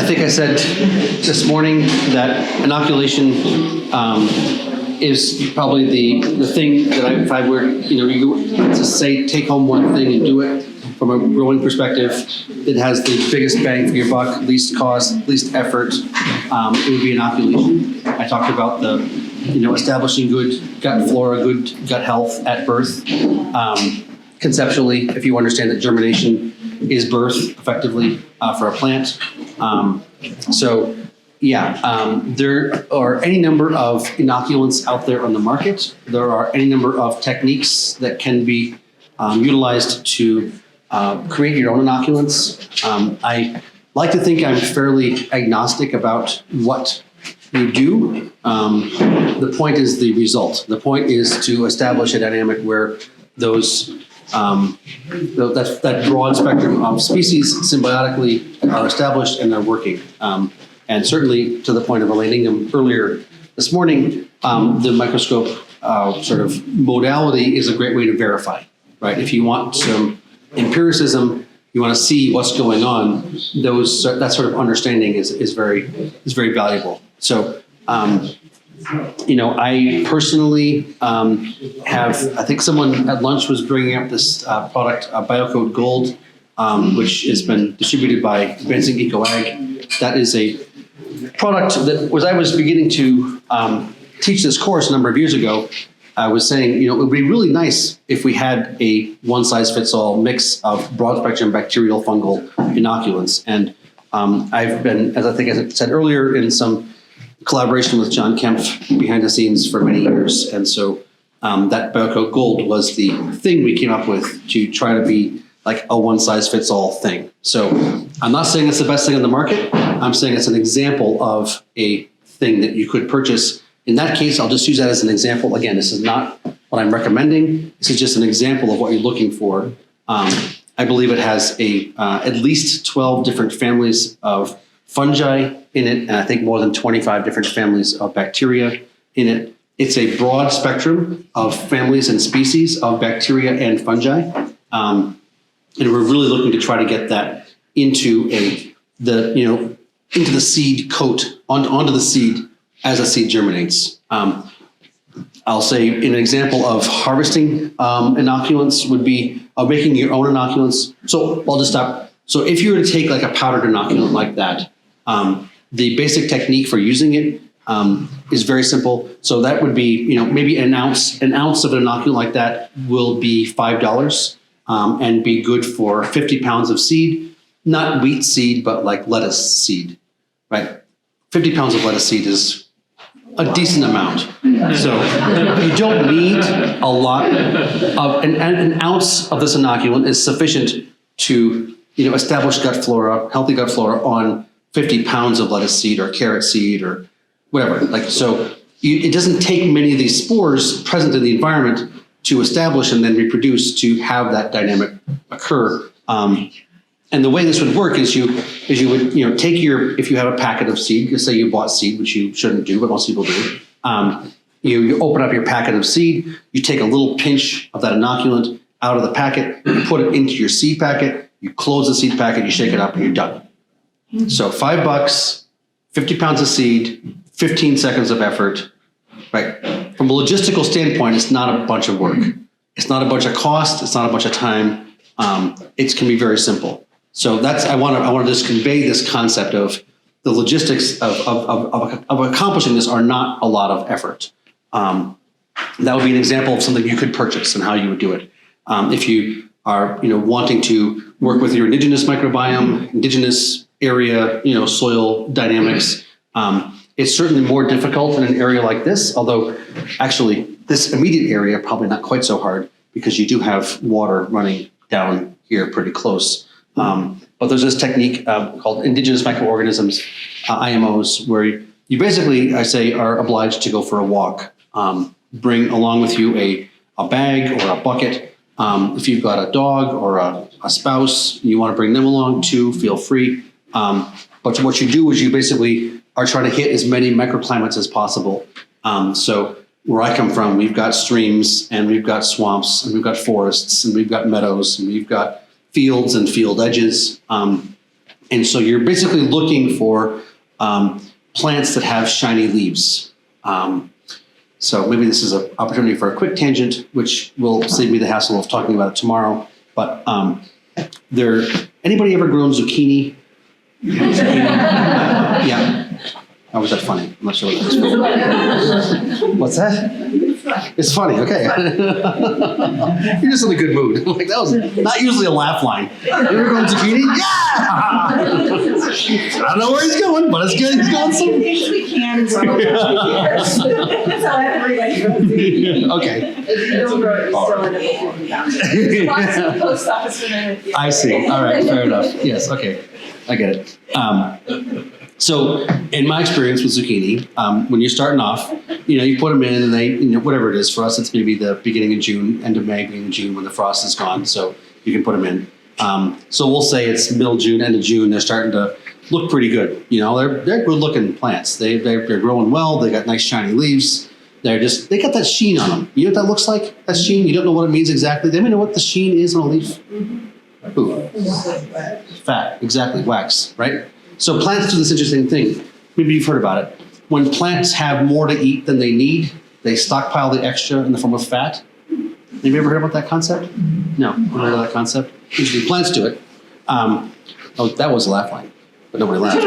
I think I said this morning that inoculation is probably the thing that if I were, to say take home one thing and do it from a growing perspective, it has the biggest bang for your buck, least cost, least effort. It would be inoculation. I talked about the, establishing good gut flora, good gut health at birth. Conceptually, if you understand that germination is birth effectively for a plant. There are any number of inoculants out there on the market. There are any number of techniques that can be utilized to create your own inoculants. I like to think I'm fairly agnostic about what you do. The point is the result. The point is to establish a dynamic where those that broad spectrum of species symbiotically are established and they're working. And certainly to the point of Elaine Ingham earlier this morning, the microscope sort of modality is a great way to verify, right? If you want some empiricism, you want to see what's going on, that sort of understanding is very valuable. So, I personally I think someone at lunch was bringing up this product, BioCode Gold, which has been distributed by Advancing EcoAg. That is a product that I was beginning to teach this course a number of years ago. I was saying, it would be really nice if we had a one-size-fits-all mix of broad-spectrum bacterial fungal inoculants. And I've been, as I think I said earlier, in some collaboration with John Kemp behind the scenes for many years. And so that BioCode Gold was the thing we came up with to try to be like a one-size-fits-all thing. So I'm not saying it's the best thing on the market. I'm saying it's an example of a thing that you could purchase. In that case, I'll just use that as an example. Again, this is not what I'm recommending. This is just an example of what you're looking for. I believe it has at least 12 different families of fungi in it, and I think more than 25 different families of bacteria in it. It's a broad spectrum of families and species of bacteria and fungi. And we're really looking to try to get that into the seed coat, onto the seed as a seed germinates. I'll say an example of harvesting inoculants would be making your own inoculants. So I'll just stop. So if you were to take like a powdered inoculant like that, the basic technique for using it is very simple. So that would be, maybe an ounce of an inoculant like that will be $5 and be good for 50 pounds of seed, not wheat seed, but like lettuce seed, right? 50 pounds of lettuce seed is a decent amount. So you don't need a lot of, an ounce of this inoculant is sufficient to, establish gut flora, healthy gut flora on 50 pounds of lettuce seed or carrot seed or whatever. It doesn't take many of these spores present in the environment to establish and then reproduce to have that dynamic occur. And the way this would work is you would take if you have a packet of seed, just say you bought seed, which you shouldn't do, but most people do. You open up your packet of seed, you take a little pinch of that inoculant out of the packet, you put it into your seed packet, you close the seed packet, you shake it up, and you're done. So $5, 50 pounds of seed, 15 seconds of effort, right? From a logistical standpoint, it's not a bunch of work. It's not a bunch of cost. It's not a bunch of time. It can be very simple. So I want to just convey this concept of the logistics of accomplishing this are not a lot of effort. That would be an example of something you could purchase and how you would do it. If you are, wanting to work with your indigenous microbiome, indigenous area, soil dynamics, it's certainly more difficult in an area like this, although actually this immediate area, probably not quite so hard because you do have water running down here pretty close. But there's this technique called indigenous microorganisms, IMOs, where you basically, I say, are obliged to go for a walk. Bring along with you a bag or a bucket. If you've got a dog or a spouse, you want to bring them along too, feel free. But what you do is you basically are trying to hit as many microclimates as possible. So where I come from, we've got streams and we've got swamps and we've got forests and we've got meadows and we've got fields and field edges. And And so you're basically looking for plants that have shiny leaves. So maybe this is an opportunity for a quick tangent, which will save me the hassle of talking about it tomorrow. But anybody ever grown zucchini? Yeah. How was that funny? I'm not sure what that was. What's that? It's funny. Okay. You're just in a good mood. Like, that was not usually a laugh line. You ever grown zucchini? Yeah. I don't know where he's going, but it's good. He's going somewhere. We can grow years. That's how everybody grows zucchini. Okay. If you don't grow it, you still end up with $50,000. Lots of the post office for them. I see. All right. Fair enough. Yes. Okay. I get it. So in my experience with zucchini, when you're starting off, you put them in and they, whatever it is, for us, it's maybe the beginning of June, end of May, beginning of June when the frost is gone. So you can put them in. So we'll say it's middle June, end of June. They're starting to look pretty good. They're good looking plants. They're growing well. They got nice shiny leaves. They got that sheen on them. You know what that looks like? That sheen. You don't know what it means exactly. They may know what the sheen is on a leaf. Ooh. Fat. Exactly. Wax. Right. So plants do this interesting thing. Maybe you've heard about it. When plants have more to eat than they need, they stockpile the extra in the form of fat. Have you ever heard about that concept? No, you heard of that concept? Usually plants do it. That was a laugh line, but nobody laughed.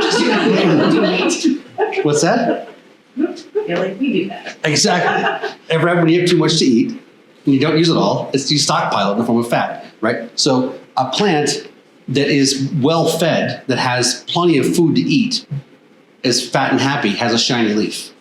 What's that? You're like, we do that. Exactly. When you have too much to eat and you don't use it all, you stockpile it in the form of fat, right? So a plant that is well fed, that has plenty of food to eat, is fat and happy, has a shiny leaf.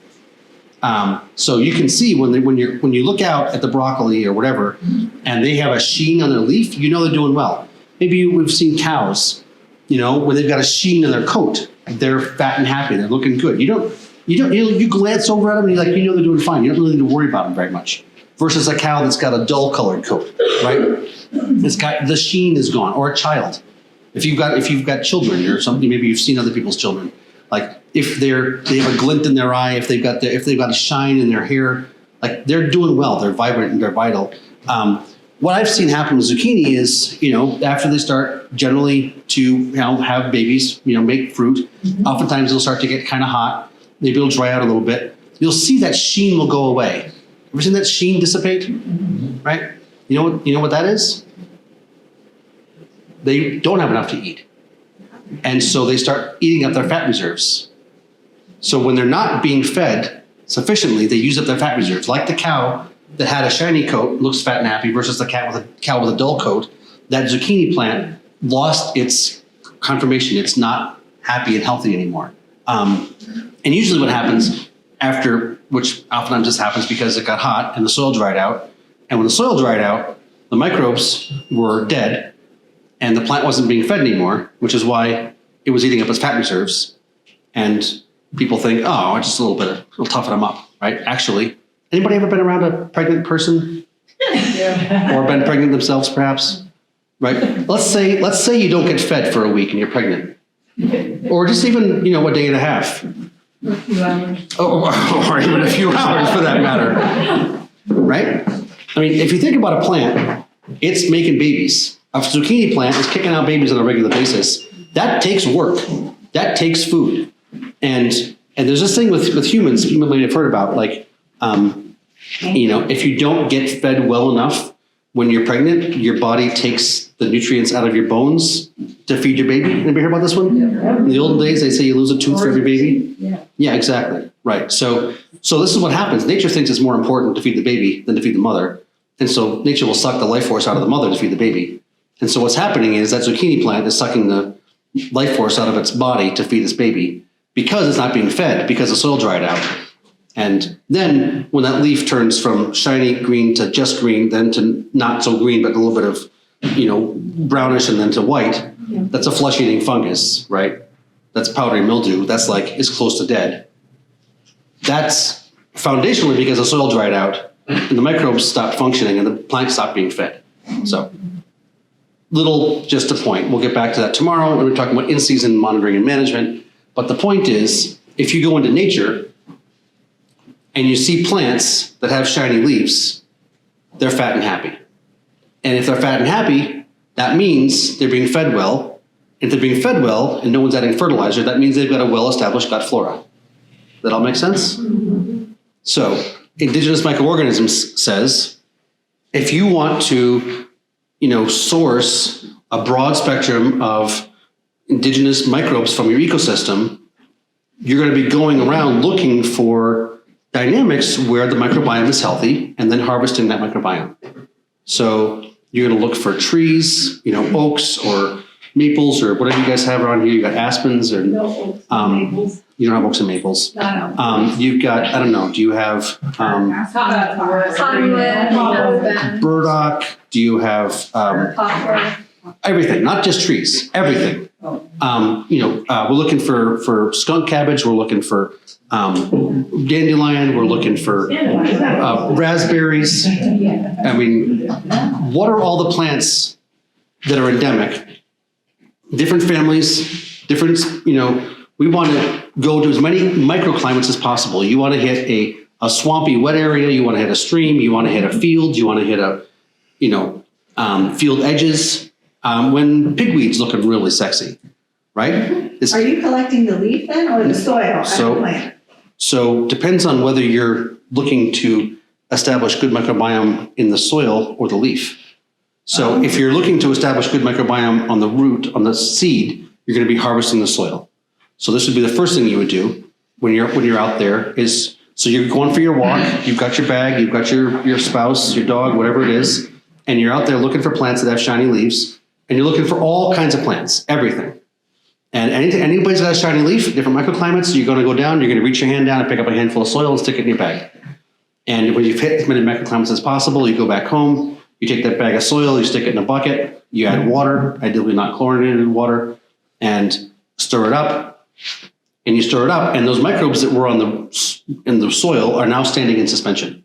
So you can see when you look out at the broccoli or whatever, and they have a sheen on their leaf, they're doing well. Maybe we've seen cows, when they've got a sheen on their coat, they're fat and happy, they're looking good. You glance over at them and they're doing fine. You don't really need to worry about them very much. Versus a cow that's got a dull colored coat, right? The sheen is gone, or a child. If you've got children or something, maybe you've seen other people's children. Like if they have a glint in their eye, if they've got a shine in their hair, like they're doing well, they're vibrant and they're vital. What I've seen happen with zucchini is, after they start generally to have babies, make fruit, oftentimes they'll start to get kind of hot. Maybe it'll dry out a little bit. You'll see that sheen will go away. Ever seen that sheen dissipate? Right? You know what that is? They don't have enough to eat. And so they start eating up their fat reserves. So when they're not being fed sufficiently, they use up their fat reserves. Like the cow that had a shiny coat, looks fat and happy, versus the cow with a dull coat, that zucchini plant lost its conformation. It's not happy and healthy anymore. And usually what happens after, which oftentimes just happens because it got hot and the soil dried out. And when the soil dried out, the microbes were dead and the plant wasn't being fed anymore, which is why it was eating up its fat reserves. And people think, oh, just a little bit, it'll toughen them up, right? Actually, anybody ever been around a pregnant person? Yeah. Or been pregnant themselves, perhaps? Right? Let's say you don't get fed for a week and you're pregnant. Or just even, a day and a half. A few hours. Or even a few hours for that matter. Right? I mean, if you think about a plant, it's making babies. A zucchini plant is kicking out babies on a regular basis. That takes work. That takes food. And there's this thing with humans, people may have heard about, like, if you don't get fed well enough when you're pregnant, your body takes the nutrients out of your bones to feed your baby. Anybody heard about this one? Yeah. In the olden days, they say you lose a tooth for every baby. Yeah, exactly. Right. So this is what happens. Nature thinks it's more important to feed the baby than to feed the mother. And so nature will suck the life force out of the mother to feed the baby. And so what's happening is that zucchini plant is sucking the life force out of its body to feed its baby because it's not being fed, because the soil dried out. And then when that leaf turns from shiny green to just green, then to not so green, but a little bit of, brownish and then to white, that's a flesh-eating fungus, right? That's powdery mildew. That's is close to dead. That's foundationally because the soil dried out and the microbes stopped functioning and the plant stopped being fed. So just a point. We'll get back to that tomorrow when we're talking about in-season monitoring and management. But the point is, if you go into nature and you see plants that have shiny leaves, they're fat and happy. And if they're fat and happy, that means they're being fed well, If they're being fed well and no one's adding fertilizer, that means they've got a well-established gut flora. That all make sense? So, indigenous microorganisms says, if you want to, source a broad spectrum of indigenous microbes from your ecosystem, you're going to be going around looking for dynamics where the microbiome is healthy and then harvesting that microbiome. So you're going to look for trees, oaks or maples or whatever you guys have around here. You got aspens or No oaks and maples. you don't have oaks and maples. No. You've got, I don't know, do you have burdock? Do you have everything, not just trees, everything. We're looking for skunk cabbage. We're looking for dandelion. We're looking for raspberries. I mean, what are all the plants that are endemic? Different families, different, we want to go to as many microclimates as possible. You want to hit a swampy, wet area. You want to hit a stream. You want to hit a field. You want to hit field edges. When pigweed's looking really sexy, right? Are you collecting the leaf then or the soil at the plant? So depends on whether you're looking to establish good microbiome in the soil or the leaf. So if you're looking to establish good microbiome on the root, on the seed, you're going to be harvesting the soil. So this would be the first thing you would do when you're out there is, so you're going for your walk, you've got your bag, you've got your spouse, your dog, whatever it is, and you're out there looking for plants that have shiny leaves, and you're looking for all kinds of plants, everything. And anybody's got a shiny leaf, different microclimates, you're going to go down, you're going to reach your hand down and pick up a handful of soil and stick it in your bag. And when you've hit as many microclimates as possible, you go back home, you take that bag of soil, you stick it in a bucket, you add water, ideally not chlorinated water, and stir it up. And you stir it up, and those microbes that were in the soil are now standing in suspension.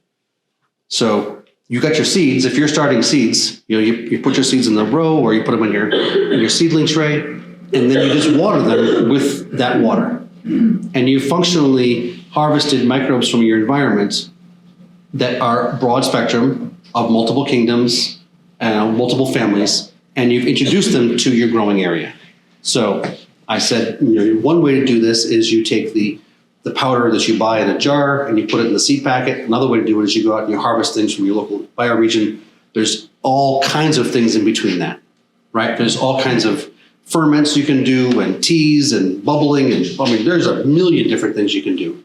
So you got your seeds. If you're starting seeds, you put your seeds in the row, or you put them in your seedling tray, and then you just water them with that water. And you functionally harvested microbes from your environment that are broad spectrum of multiple kingdoms and multiple families, and you've introduced them to your growing area. So I said, one way to do this is you take the powder that you buy in a jar and you put it in the seed packet. Another way to do it is you go out and you harvest things from your local bioregion. There's all kinds of things in between that, right? There's all kinds of ferments you can do and teas and bubbling. And there's a million different things you can do.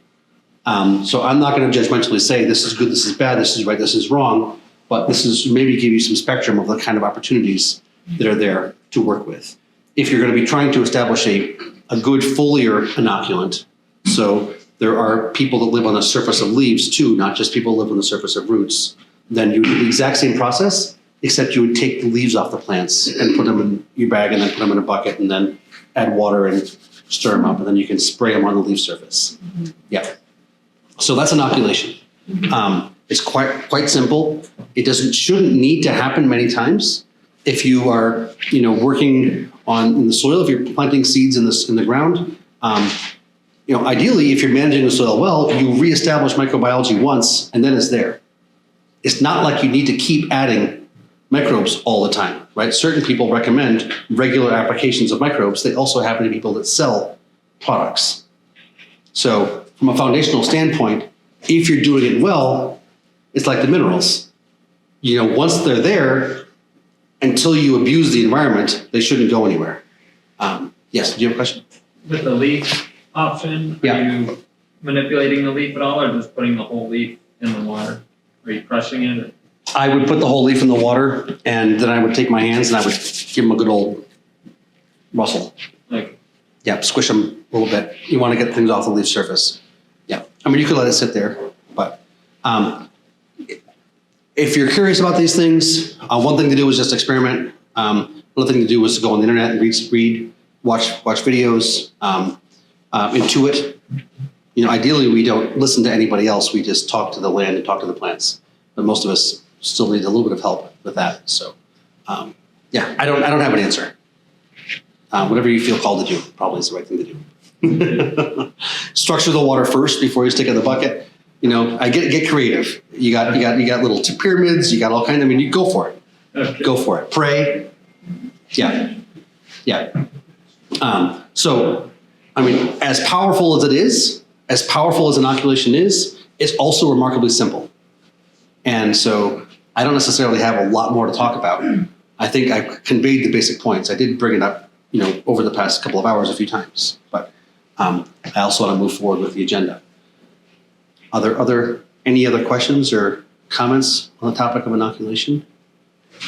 So I'm not going to judgmentally say this is good, this is bad, this is right, this is wrong, but this is maybe give you some spectrum of the kind of opportunities that are there to work with. If you're going to be trying to establish a good foliar inoculant, so there are people that live on the surface of leaves too, not just people who live on the surface of roots, then you would do the exact same process, except you would take the leaves off the plants and put them in your bag and then put them in a bucket and then add water and stir them up, and then you can spray them on the leaf surface. Mm-hmm. Yeah. So that's inoculation. It's quite simple. It shouldn't need to happen many times. If you are, working in the soil, if you're planting seeds in the ground, ideally, if you're managing the soil well, you reestablish microbiology once, and then it's there. It's not like you need to keep adding microbes all the time, right? Certain people recommend regular applications of microbes. They also happen to be people that sell products. So from a foundational standpoint, if you're doing it well, it's like the minerals. Once they're there, until you abuse the environment, they shouldn't go anywhere. Yes, do you have a question? With the leaf option, are you manipulating the leaf at all, or just putting the whole leaf in the water? Are you crushing it? I would put the whole leaf in the water, and then I would take my hands and I would give them a good old rustle. Like, yeah, squish them a little bit. You want to get things off the leaf surface. Yeah, you could let it sit there, but if you're curious about these things, one thing to do is just experiment. Another thing to do is to go on the internet and read, watch videos, intuit. Ideally, we don't listen to anybody else. We just talk to the land and talk to the plants. But most of us still need a little bit of help with that. So, I don't have an answer. Whatever you feel called to do probably is the right thing to do. Structure the water first before you stick it in the bucket. I get creative. You got little pyramids. You got all kinds. You go for it. okay. Go for it. Pray. Yeah. So, I mean, as powerful as it is, as powerful as inoculation is, it's also remarkably simple. And so I don't necessarily have a lot more to talk about. I think I conveyed the basic points. I did bring it up, over the past couple of hours a few times, but I also want to move forward with the agenda. Any other questions or comments on the topic of inoculation?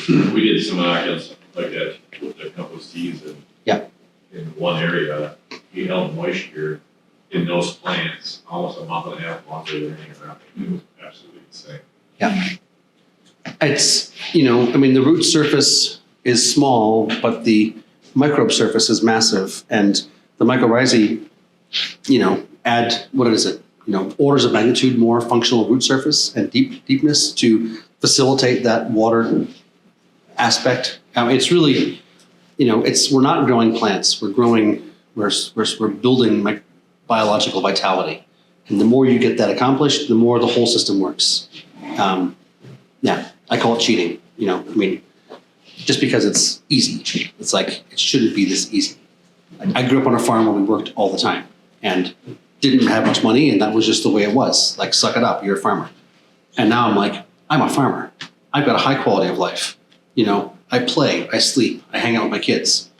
We did some inoculants like that with a couple of seeds and in one area, we held moisture in those plants almost a month and a half longer than anything around. It was absolutely insane. Yeah. It's, the root surface is small, but the microbe surface is massive. And the mycorrhizae, add, what is it? Orders of magnitude more functional root surface and deepness to facilitate that water aspect. It's really, we're not growing plants. We're building biological vitality. And the more you get that accomplished, the more the whole system works. I call it cheating. Just because it's easy. It's like, it shouldn't be this easy. I grew up on a farm where we worked all the time and didn't have much money, and that was just the way it was. Like, suck it up, you're a farmer. And now I'm like, I'm a farmer. I've got a high quality of life. I play, I sleep, I hang out with my kids.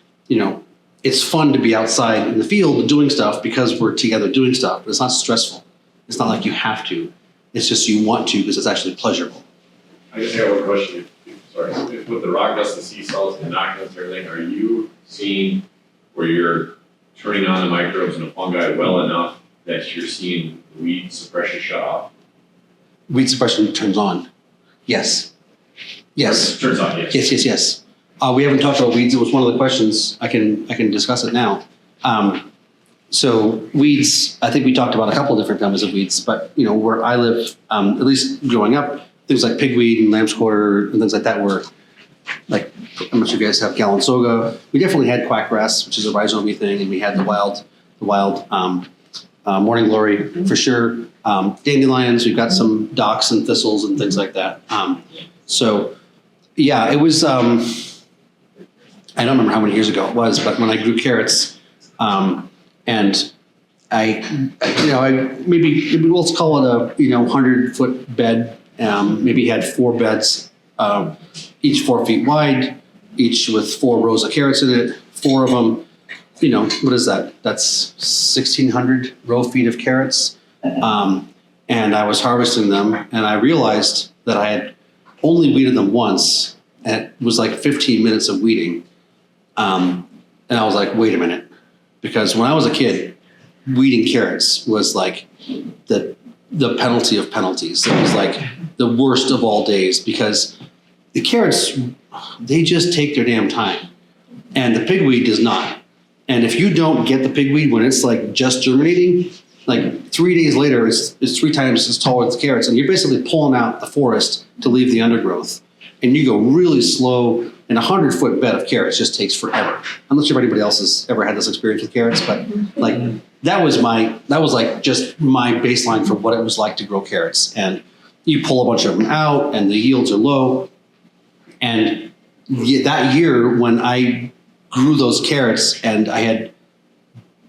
It's fun to be outside in the field doing stuff because we're together doing stuff, but it's not stressful. It's not like you have to. It's just you want to because it's actually pleasurable. I just have one question. Sorry, with the rock dust, the sea salts, and inoculants and everything, are you seeing where you're turning on the microbes and the fungi well enough that you're seeing weed suppression shut off? Weed suppression turns on. Yes. Yes. Turns on, yes. Yes. We haven't talked about weeds. It was one of the questions. I can discuss it now. So weeds, I think we talked about a couple of different families of weeds, but where I live, at least growing up, things like pigweed and lamb's quarter and things like that were like, I'm not sure you guys have galansoga. We definitely had quackgrass, which is a rhizome thing, and we had the wild morning glory for sure. Dandelions, we've got some docks and thistles and things like that. It was, I don't remember how many years ago it was, but when I grew carrots, and I maybe let's call it a 100-foot bed. Maybe had 4 beds, each 4 feet wide, each with 4 rows of carrots in it. 4 of them, what is that? That's 1,600 row feet of carrots. And I was harvesting them, and I realized that I had only weeded them once, and it was like 15 minutes of weeding. And I was like, wait a minute, because when I was a kid, weeding carrots was like the penalty of penalties. It was like the worst of all days because the carrots, they just take their damn time. And the pigweed does not. And if you don't get the pigweed when it's like just germinating, like 3 days later, it's 3 times as tall as the carrots. And you're basically pulling out the forest to leave the undergrowth. And you go really slow, and a 100-foot bed of carrots just takes forever. I'm not sure if anybody else has ever had this experience with carrots, but like that was like just my baseline for what it was like to grow carrots. And you pull a bunch of them out, and the yields are low. And that year when I grew those carrots, and I had,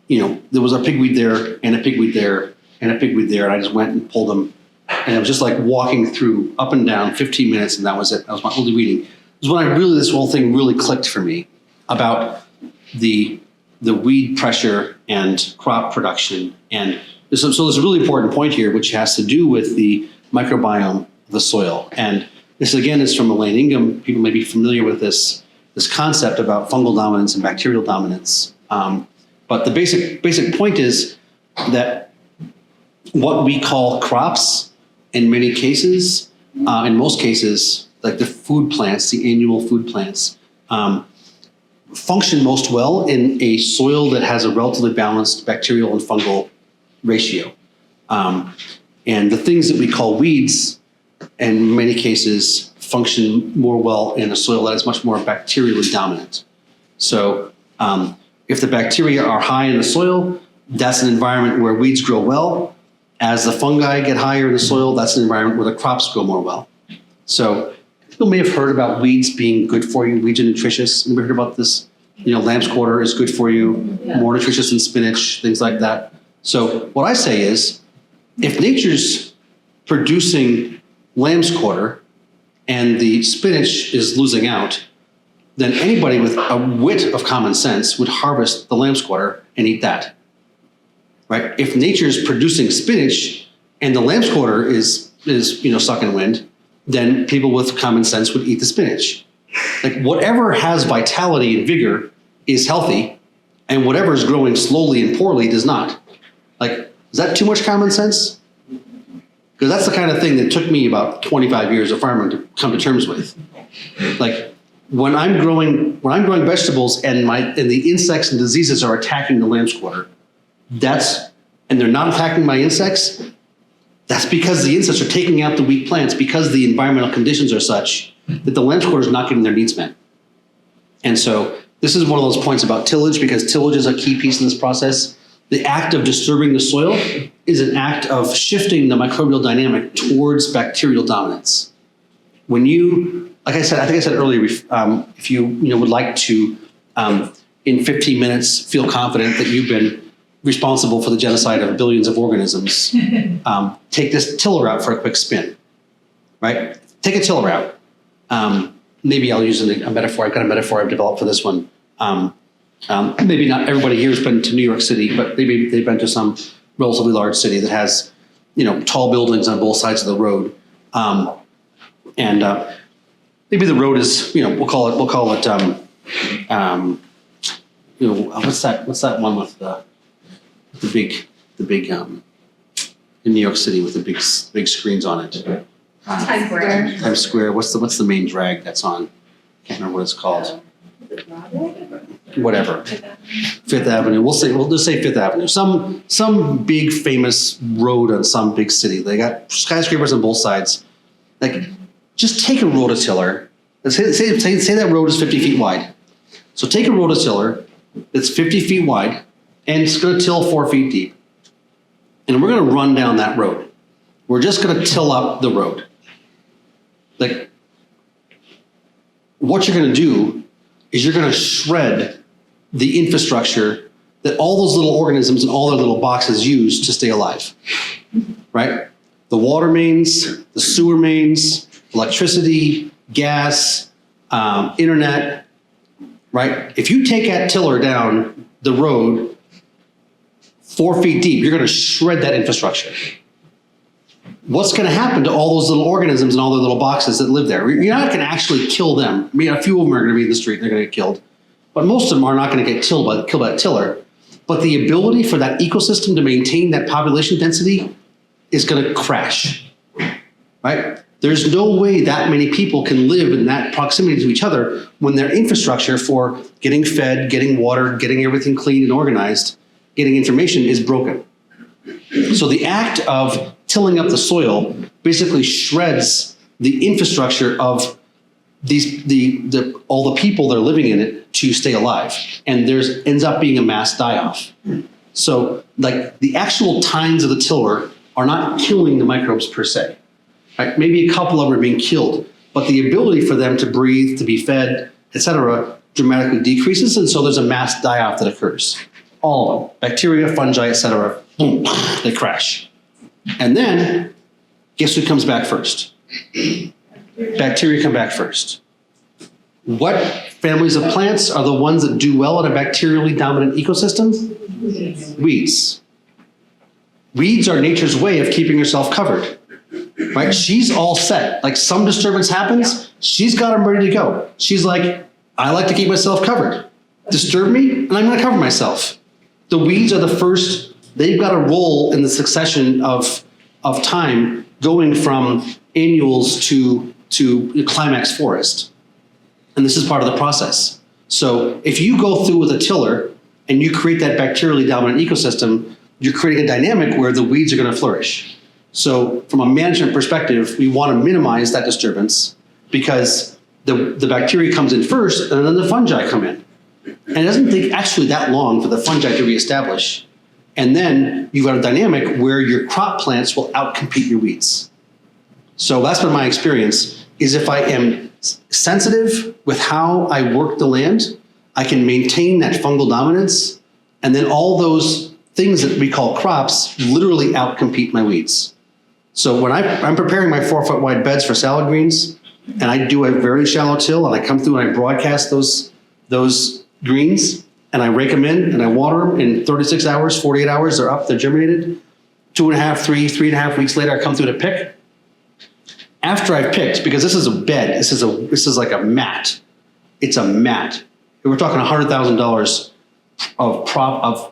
there was a pigweed there, and a pigweed there, and a pigweed there, and I just went and pulled them. And it was just like walking through up and down 15 minutes, and that was it. That was my only weeding. It was when this whole thing really clicked for me about the weed pressure and crop production. And so there's a really important point here, which has to do with the microbiome of the soil. And this, again, is from Elaine Ingham. People may be familiar with this concept about fungal dominance and bacterial dominance. But the basic point is that what we call crops, in many cases, in most cases, like the food plants, the annual food plants, function most well in a soil that has a relatively balanced bacterial and fungal ratio. And the things that we call weeds, in many cases, function more well in a soil that is much more bacterially dominant. So if the bacteria are high in the soil, that's an environment where weeds grow well. As the fungi get higher in the soil, that's an environment where the crops grow more well. So people may have heard about weeds being good for you. Weeds are nutritious. Anybody heard about this Lamb's quarter is good for you, more nutritious than spinach, things like that. So what I say is, if nature's producing lamb's quarter and the spinach is losing out, then anybody with a whit of common sense would harvest the lamb's quarter and eat that, right? If nature's producing spinach and the lamb's quarter is sucking wind, then people with common sense would eat the spinach. Like whatever has vitality and vigor is healthy, and whatever is growing slowly and poorly does not. Like, is that too much common sense? Because that's the kind of thing that took me about 25 years of farming to come to terms with. Like when I'm growing vegetables and the insects and diseases are attacking the lamb's quarter, and they're not attacking my insects, that's because the insects are taking out the weak plants because the environmental conditions are such that the lamb's quarter is not getting their needs met. And so this is one of those points about tillage, because tillage is a key piece in this process. The act of disturbing the soil is an act of shifting the microbial dynamic towards bacterial dominance. When you, like I said, I think I said earlier, if you would like to, in 15 minutes, feel confident that you've been responsible for the genocide of billions of organisms, take this tiller out for a quick spin, right? Take a tiller out. Maybe I'll use a metaphor. I've got a metaphor I've developed for this one. Maybe not everybody here has been to New York City, but maybe they've been to some relatively large city that has, tall buildings on both sides of the road. And maybe the road is, we'll call it, what's that one with the big in New York City with the big screens on it? Times Square. Times Square. What's the main drag that's on? Can't remember what it's called. Whatever. Fifth Avenue. We'll just say Fifth Avenue. Some big famous road on some big city. They got skyscrapers on both sides. Like, just take a rototiller. Say that road is 50 feet wide. So take a rototiller that's 50 feet wide and it's going to till 4 feet deep. And we're going to run down that road. We're just going to till up the road. Like, what you're going to do is you're going to shred the infrastructure that all those little organisms and all their little boxes use to stay alive, right? The water mains, the sewer mains, electricity, gas, internet, right? If you take that tiller down the road 4 feet deep, you're going to shred that infrastructure. What's going to happen to all those little organisms and all the little boxes that live there? You're not going to actually kill them. I mean, a few of them are going to be in the street, they're going to get killed. But most of them are not going to get killed by that tiller. But the ability for that ecosystem to maintain that population density is going to crash, right? There's no way that many people can live in that proximity to each other when their infrastructure for getting fed, getting water, getting everything clean and organized, getting information is broken. So the act of tilling up the soil basically shreds the infrastructure of all the people that are living in it to stay alive, and ends up being a mass die-off. So, like, the actual tines of the tiller are not killing the microbes per se. Right? Maybe a couple of them are being killed, but the ability for them to breathe, to be fed, etc., dramatically decreases, and so there's a mass die-off that occurs. All of them, bacteria, fungi, etc., boom, they crash. And then, guess who comes back first? Bacteria come back first. What families of plants are the ones that do well in a bacterially dominant ecosystem? Weeds. Weeds are nature's way of keeping herself covered. Right? She's all set. Like, some disturbance happens, she's got them ready to go. She's like, I like to keep myself covered. Disturb me, and I'm going to cover myself. The weeds are the first. They've got a role in the succession of time going from annuals to climax forest. And this is part of the process. So if you go through with a tiller and you create that bacterially dominant ecosystem, you're creating a dynamic where the weeds are going to flourish. So from a management perspective, we want to minimize that disturbance because the bacteria comes in first and then the fungi come in. And it doesn't take actually that long for the fungi to reestablish. And then you've got a dynamic where your crop plants will outcompete your weeds. So that's been my experience, is if I am sensitive with how I work the land, I can maintain that fungal dominance, and then all those things that we call crops literally outcompete my weeds. So when I'm preparing my 4-foot wide beds for salad greens, and I do a very shallow till, and I come through and I broadcast those greens, and I rake them in, and I water them in 36 hours, 48 hours, they're up, they're germinated. 2.5, 3.5 weeks later, I come through to pick. After I've picked, because this is a bed, this is like a mat. It's a mat. We're talking $100,000 of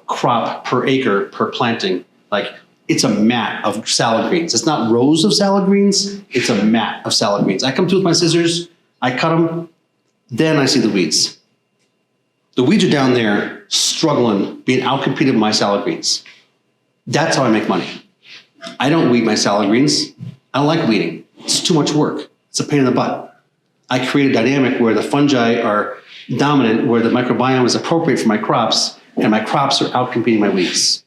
crop per acre per planting. Like, it's a mat of salad greens. It's not rows of salad greens. It's a mat of salad greens. I come through with my scissors. I cut them. Then I see the weeds. The weeds are down there struggling, being outcompeted by my salad greens. That's how I make money. I don't weed my salad greens. I don't like weeding. It's too much work. It's a pain in the butt. I create a dynamic where the fungi are dominant, where the microbiome is appropriate for my crops, and my crops are outcompeting my weeds.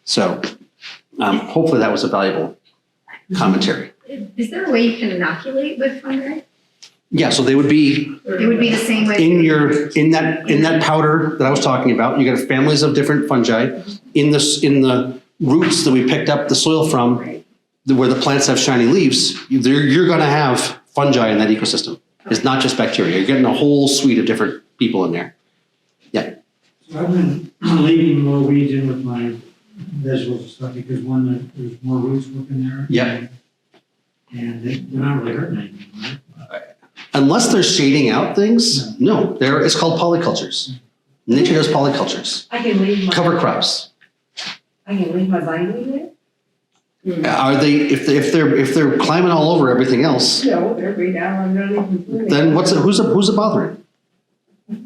So hopefully that was a valuable commentary. Is there a way you can inoculate with fungi? Yeah, so they would be It would be the same way. in that powder that I was talking about. You got families of different fungi in the roots that we picked up the soil from, where the plants have shiny leaves. You're going to have fungi in that ecosystem. It's not just bacteria. You're getting a whole suite of different people in there. Yeah. So I've been leaving more weeds in with my vegetables and stuff because one, there's more roots working there. Yeah. And they're not really hurting anything, right? Unless they're shading out things, no. It's called polycultures. Nature does polycultures. I can leave my. Cover crops. I can leave my bindweed there? Are they if they're climbing all over everything else? No, they're way down underneath the. Then who's it bothering?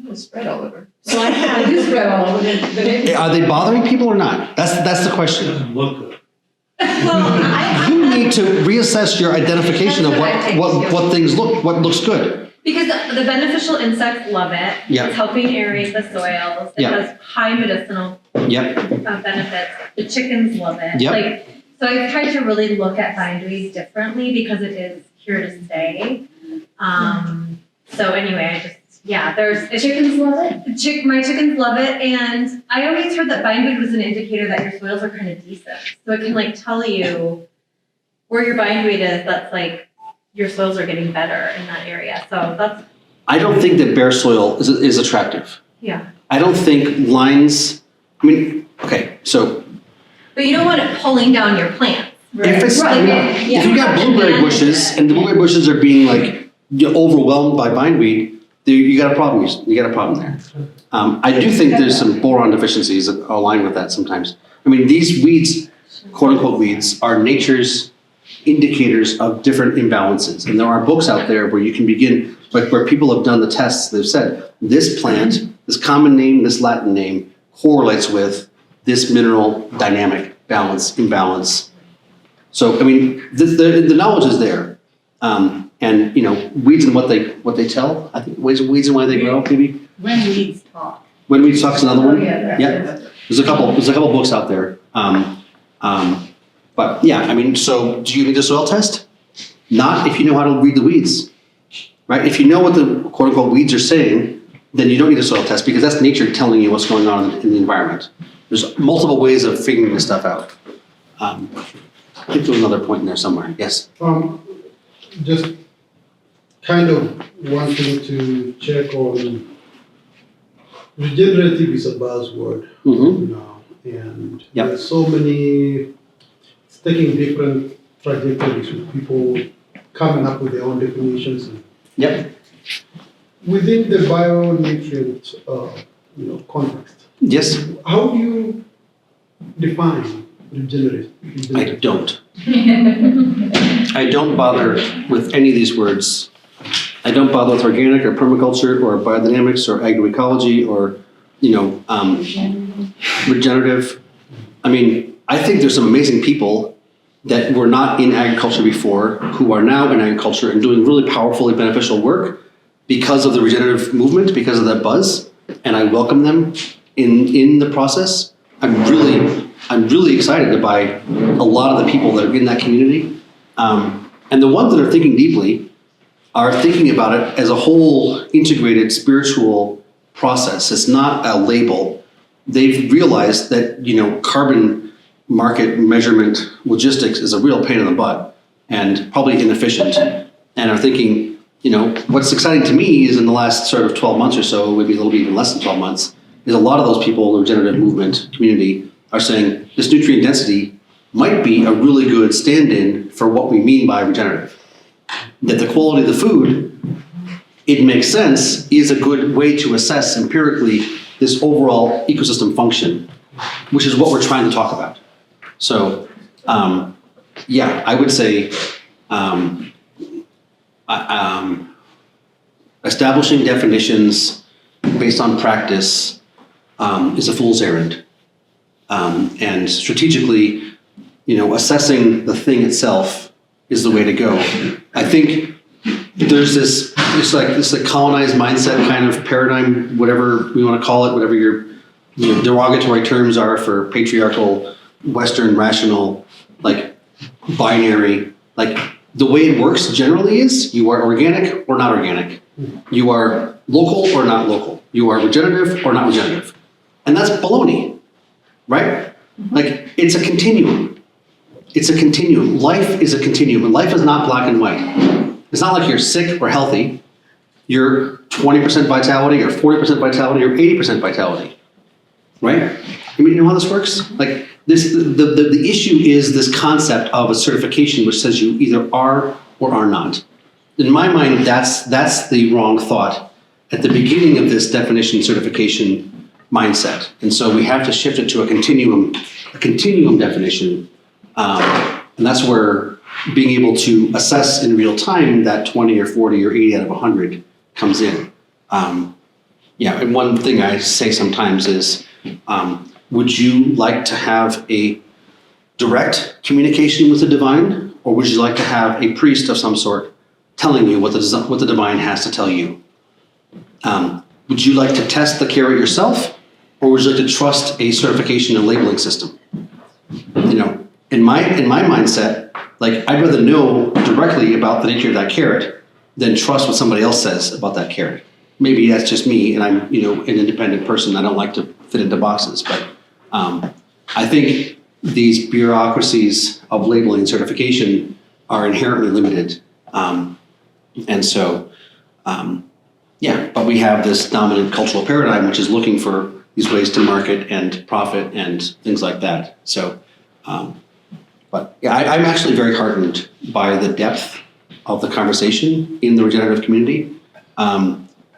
It's spread all over. So I do spread all over, but it. Are they bothering people or not? That's the It question. doesn't look good. Well, You need to reassess your identification of what looks good. Because the beneficial insects love it. Yeah. It's helping aerate the soils. It Yeah. has high medicinal Yep. benefits. The chickens love it. Yep. So I've tried to really look at bindweed differently because it is here to stay. So anyway, the chickens love it. My chickens love it, and I always heard that bindweed was an indicator that your soils are kind of decent. So it can tell you where your bindweed is. That's your soils are getting better in that area. So that's I don't think that bare soil is attractive. yeah. I don't think lines. I mean, okay, so But you don't want it pulling down your plants. if it's Right. if you got blueberry bushes and the blueberry bushes are being overwhelmed by bindweed, you got a problem. You got a problem there. I do think there's some boron deficiencies that align with that sometimes. I mean, these weeds, quote unquote weeds, are nature's indicators of different imbalances. And there are books out there where you can begin, where people have done the tests. They've said this plant, this common name, this Latin name correlates with this mineral dynamic imbalance. So, I mean, the knowledge is there. And weeds and what they tell. I think weeds and why they grow, maybe. When weeds talk. When weeds talk's another one. Oh, yeah. Yeah. There's a couple books out there. But yeah, I mean, so do you need a soil test? Not if you know how to read the weeds, right? If you know what the quote unquote weeds are saying, then you don't need a soil test because that's nature telling you what's going on in the environment. There's multiple ways of figuring this stuff out. I think there was another point in there somewhere. Yes. Just kind of wanting to check on regenerative is a buzzword Mm-hmm. now, and Yep. there's so many, it's taking different trajectories with people coming up with their own definitions. Yep. Within the bionutrient, context, Yes. how do you define regenerative? I don't. I don't bother with any of these words. I don't bother with organic or permaculture or biodynamics or agroecology or, regenerative. I mean, I think there's some amazing people that were not in agriculture before who are now in agriculture and doing really powerfully beneficial work because of the regenerative movement, because of that buzz, and I welcome them in the process. I'm really excited by a lot of the people that are in that community. And the ones that are thinking deeply are thinking about it as a whole integrated spiritual process. It's not a label. They've realized that, carbon market measurement logistics is a real pain in the butt and probably inefficient, and are thinking, what's exciting to me is in the last sort of 12 months or so, maybe a little bit even less than 12 months, is a lot of those people in the regenerative movement community are saying this nutrient density might be a really good stand-in for what we mean by regenerative. That the quality of the food, it makes sense, is a good way to assess empirically this overall ecosystem function, which is what we're trying to talk about. So, I would say establishing definitions based on practice is a fool's errand. And strategically, assessing the thing itself is the way to go. I think there's this colonized mindset kind of paradigm, whatever we want to call it, whatever your derogatory terms are for patriarchal, Western, rational, binary. The way it works generally is you are organic or not organic. You are local or not local. You are regenerative or not regenerative. And that's baloney, right? It's a continuum. It's a continuum. Life is a continuum, and life is not black and white. It's not like you're sick or healthy. You're 20% vitality or 40% vitality or 80% vitality, right? You know how this works? The issue is this concept of a certification which says you either are or are not. In my mind, that's the wrong thought at the beginning of this definition certification mindset. And so we have to shift it to a continuum definition. And that's where being able to assess in real time that 20 or 40 or 80 out of 100 comes in. And one thing I say sometimes is, would you like to have a direct communication with the divine, or would you like to have a priest of some sort telling you what the divine has to tell you? Would you like to test the carrot yourself, or would you like to trust a certification and labeling system? In my mindset, I'd rather know directly about the nature of that carrot than trust what somebody else says about that carrot. Maybe that's just me, and I'm an independent person. I don't like to fit into boxes, but I think these bureaucracies of labeling and certification are inherently limited, but we have this dominant cultural paradigm which is looking for these ways to market and profit and things like that. So, I'm actually very heartened by the depth of the conversation in the regenerative community,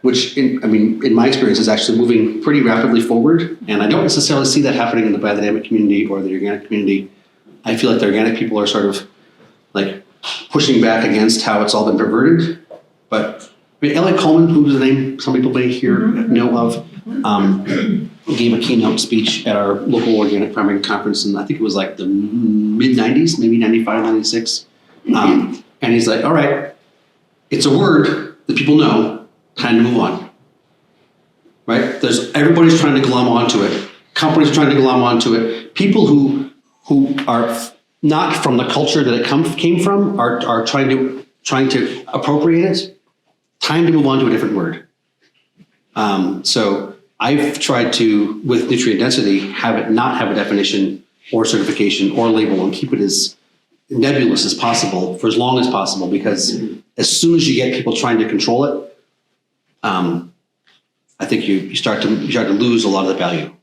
which in my experience is actually moving pretty rapidly forward. And I don't necessarily see that happening in the biodynamic community or the organic community. I feel like the organic people are sort of pushing back against how it's all been perverted. But Elliot Coleman, whose name some people may know of, gave a keynote speech at our local organic farming conference, and I think it was the mid-90s, maybe 95, 96. And he's like, all right, it's a word that people know, time to move on. Right? Everybody's trying to glom onto it. Companies are trying to glom onto it. People who are not from the culture that it came from are trying to appropriate it. Time to move on to a different word. So I've tried to, with nutrient density, not have a definition or certification or label and keep it as nebulous as possible for as long as possible, because as soon as you get people trying to control it, I think you start to lose a lot of the value.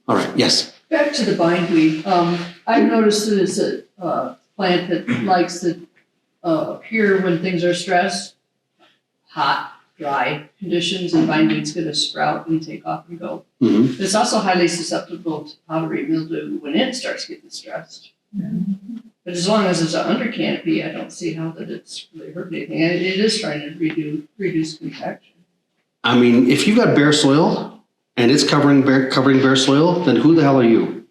All right, yes. Back to the bindweed. I've noticed that it's a plant that likes to appear when things are stressed, hot, dry conditions, and bindweed's going to sprout and take off and go. Mm-hmm. But it's also highly susceptible to powdery mildew when it starts getting stressed. But as long as it's under canopy, I don't see how that it's really hurt anything. And it is trying to reduce compaction. If you've got bare soil and it's covering bare soil, then who the hell are you?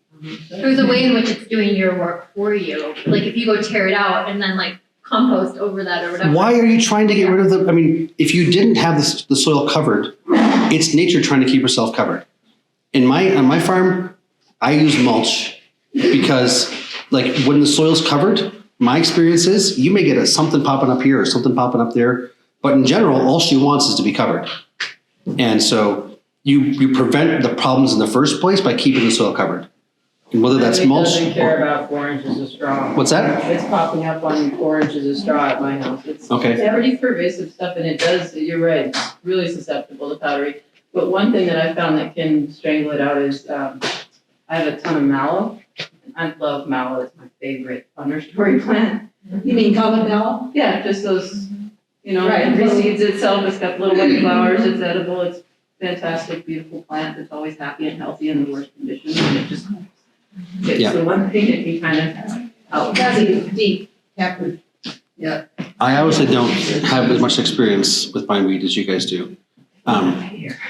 There's a way in which it's doing your work for you. If you go tear it out and then compost over that or whatever. Why are you trying to get rid of if you didn't have the soil covered, it's nature trying to keep herself covered. On my farm, I use mulch because when the soil's covered, my experience is you may get something popping up here or something popping up there, But in general, all she wants is to be covered. And so you prevent the problems in the first place by keeping the soil covered. And whether that's It mulch. doesn't care about 4 inches of straw. What's that? It's popping up on 4 inches of straw at my house. It's Okay. pretty pervasive stuff, and it does, you're right, it's really susceptible to powdery. But one thing that I found that can strangle it out is, I have a ton of mallow. I love mallow, it's my favorite understory plant. You mean common mallow? Yeah, just those, it Right. reseeds itself, it's got little white flowers, it's edible, it's fantastic, beautiful plant, it's always happy and healthy in the worst conditions, and it just, Yeah. it's the one thing that can kind of help. Deep taproot. I obviously don't have as much experience with bindweed as you guys do.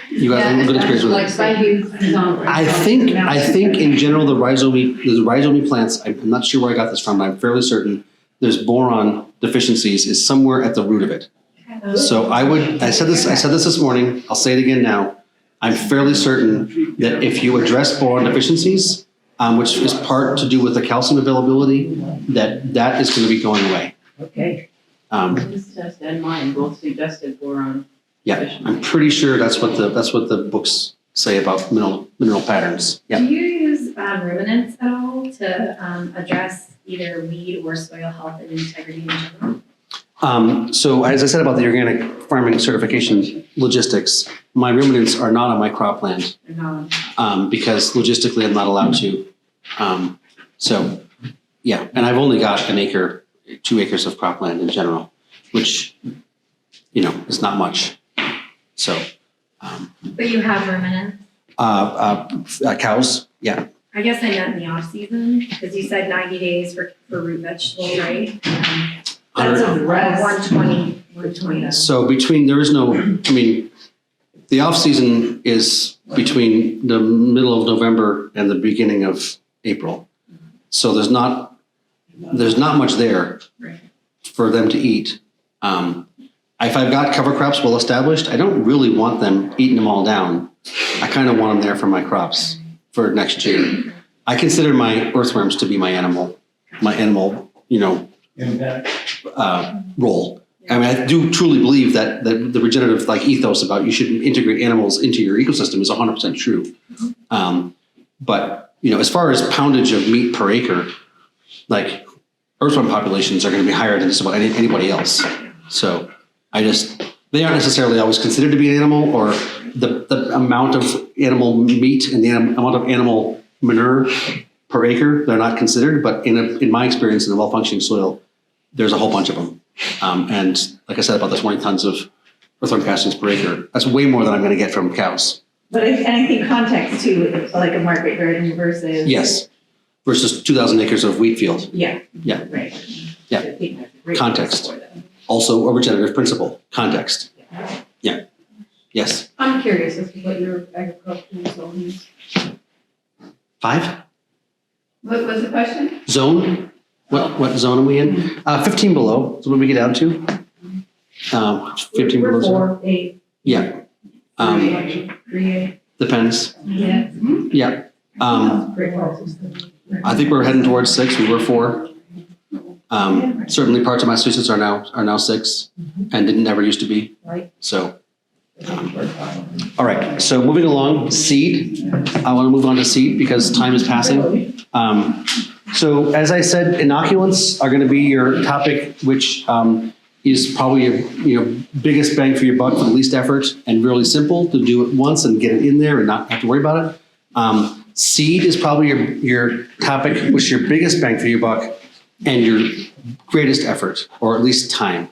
You guys have a good experience with Like it. Bionutrient Food I think in general, the rhizome plants, I'm not sure where I got this from, but I'm fairly certain there's boron deficiencies is somewhere at the root of it. So I said this morning, I'll say it again now. I'm fairly certain that if you address boron deficiencies, which is part to do with the calcium availability, that is going to be going away. Okay. This test and mine both suggested boron. Yeah, I'm pretty sure that's what the books say about mineral patterns. Yeah. Do you use ruminants at all to address either weed or soil health and integrity in general? So as I said about the organic farming certification logistics, my ruminants are not on my cropland because logistically I'm not allowed to. So yeah, and I've only got 2 acres of cropland in general, which is not much. So. But you have ruminants? Cows, yeah. I guess I meant in the off season, because you said 90 days for root vegetables, right? That's a rest. 120. So the off season is between the middle of November and the beginning of April. So there's not much there Right. for them to eat. If I've got cover crops well established, I don't really want them eating them all down. I kind of want them there for my crops for next year. I consider my earthworms to be my animal, role. I mean, I do truly believe that the regenerative ethos about you should integrate animals into your ecosystem is 100% true. But as far as poundage of meat per acre, earthworm populations are going to be higher than just about anybody else. So they aren't necessarily always considered to be an animal, or the amount of animal meat and the amount of animal manure per acre, they're not considered. But in my experience in a well-functioning soil, there's a whole bunch of them. And like I said, about the 20 tons of earthworm castings per acre, that's way more than I'm going to get from cows. But I think context too, like a market garden versus. Yes, versus 2,000 acres of wheat field. Yeah. Yeah. Right. Yeah. I think that's a great Context. for them. Also a regenerative principle, context. Yeah. Yes. I'm curious as to what your agricultural zone is. 5? What was the question? Zone? What zone are we in? 15 below is what we get down to. 15 below. We're zone. 4, 8, Yeah. 3, Depends. yeah. Yeah. Great. I think we're heading towards 6. We were 4. Certainly parts of Massachusetts are now 6 and never used to be. Right. So, all right. So moving along, seed. I want to move on to seed because time is passing. So as I said, inoculants are going to be your topic, which is probably your biggest bang for your buck for the least effort and really simple to do it once and get it in there and not have to worry about it. Seed is probably your topic, which is your biggest bang for your buck and your greatest effort, or at least time.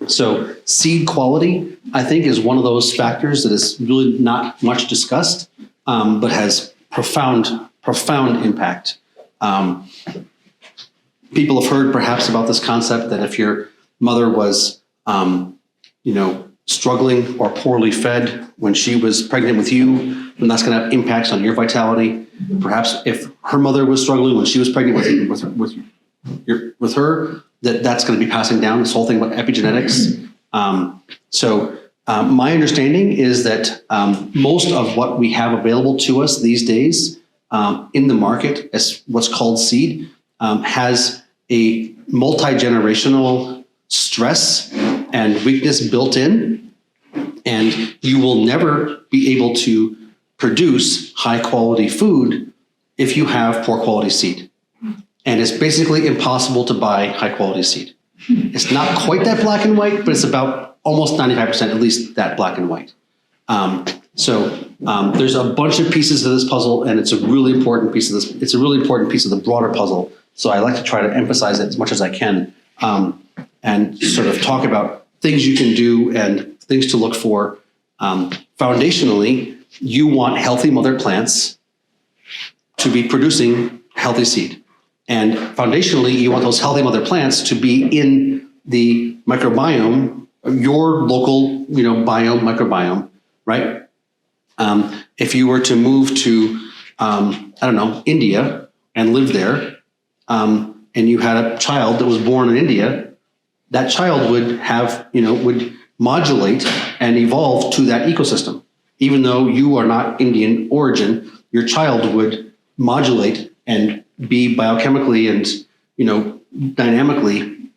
So seed quality, I think, is one of those factors that is really not much discussed, but has profound impact. People have heard perhaps about this concept that if your mother was, struggling or poorly fed when she was pregnant with you, then that's going to have impacts on your vitality. Perhaps if her mother was struggling when she was pregnant with her, that's going to be passing down. This whole thing about epigenetics. So my understanding is that most of what we have available to us these days in the market as what's called seed has a multi-generational stress and weakness built in, and you will never be able to produce high quality food if you have poor quality seed. And it's basically impossible to buy high quality seed. It's not quite that black and white, but it's about almost 95% at least that black and white. There's a bunch of pieces of this puzzle, and it's a really important piece of this. It's a really important piece of the broader puzzle. So I like to try to emphasize it as much as I can, and sort of talk about things you can do and things to look for. Foundationally, you want healthy mother plants to be producing healthy seed. And foundationally, you want those healthy mother plants to be in the microbiome, your local, biome, microbiome, right? If you were to move to, India and live there, and you had a child that was born in India, that child would have, would modulate and evolve to that ecosystem. Even though you are not Indian origin, your child would modulate and be biochemically and, dynamically,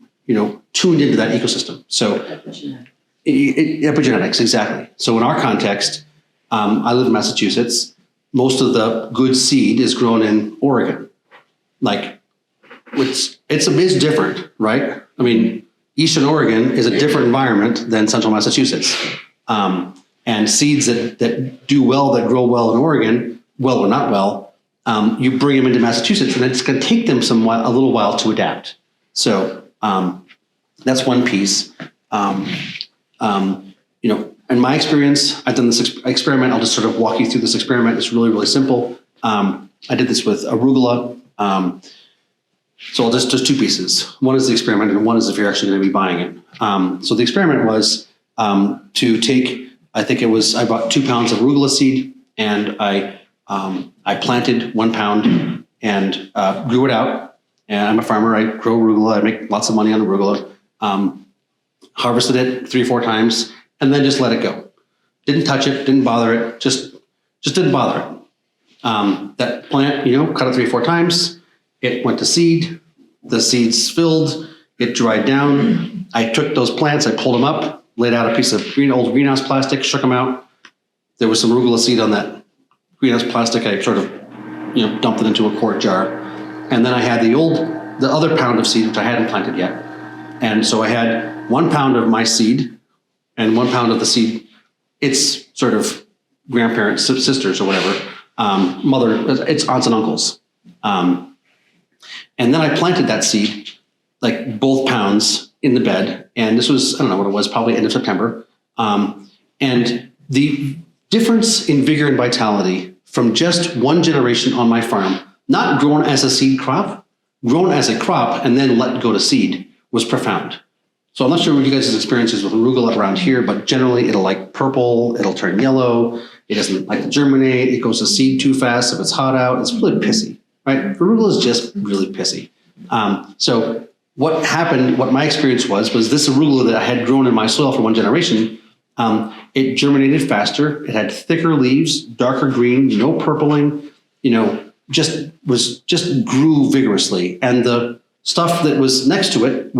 tuned into that ecosystem. So epigenetics, exactly. So in our context, I live in Massachusetts. Most of the good seed is grown in Oregon. Like, it's different, right? I mean, Eastern Oregon is a different environment than Central Massachusetts. And seeds that do well, that grow well in Oregon, well or not well, you bring them into Massachusetts, and it's going to take them a little while to adapt. So that's one piece. In my experience, I've done this experiment. I'll just sort of walk you through this experiment. It's really, really simple. I did this with arugula. So there's two pieces. One is the experiment, and one is if you're actually going to be buying it. So the experiment was to take, I bought 2 pounds of arugula seed, and I planted 1 pound and grew it out. And I'm a farmer. I grow arugula. I make lots of money on arugula. Harvested it 3 or 4 times, and then just let it go. Didn't touch it. Didn't bother it. Just didn't bother it. That plant, cut it 3 or 4 times. It went to seed. The seeds filled. It dried down. I took those plants. I pulled them up. Laid out a piece of old greenhouse plastic. Shook them out. There was some arugula seed on that greenhouse plastic. I sort of, dumped it into a quart jar. And then I had the other pound of seed, which I hadn't planted yet. And so I had 1 pound of my seed and 1 pound of the seed, its sort of grandparents, sisters or whatever, it's aunts and uncles. And then I planted that seed, like both pounds in the bed. And this was, I don't know what it was, probably end of September. And the difference in vigor and vitality from just one generation on my farm, not grown as a seed crop, grown as a crop and then let go to seed, was profound. So I'm not sure what you guys' experiences with arugula around here, but generally it'll like purple, it'll turn yellow, it doesn't like to germinate, it goes to seed too fast if it's hot out, it's really pissy, right? Arugula is just really pissy. So what happened, what my experience was this arugula that I had grown in my soil for one generation, it germinated faster, it had thicker leaves, darker green, no purpling, just grew vigorously. And the stuff that was next to it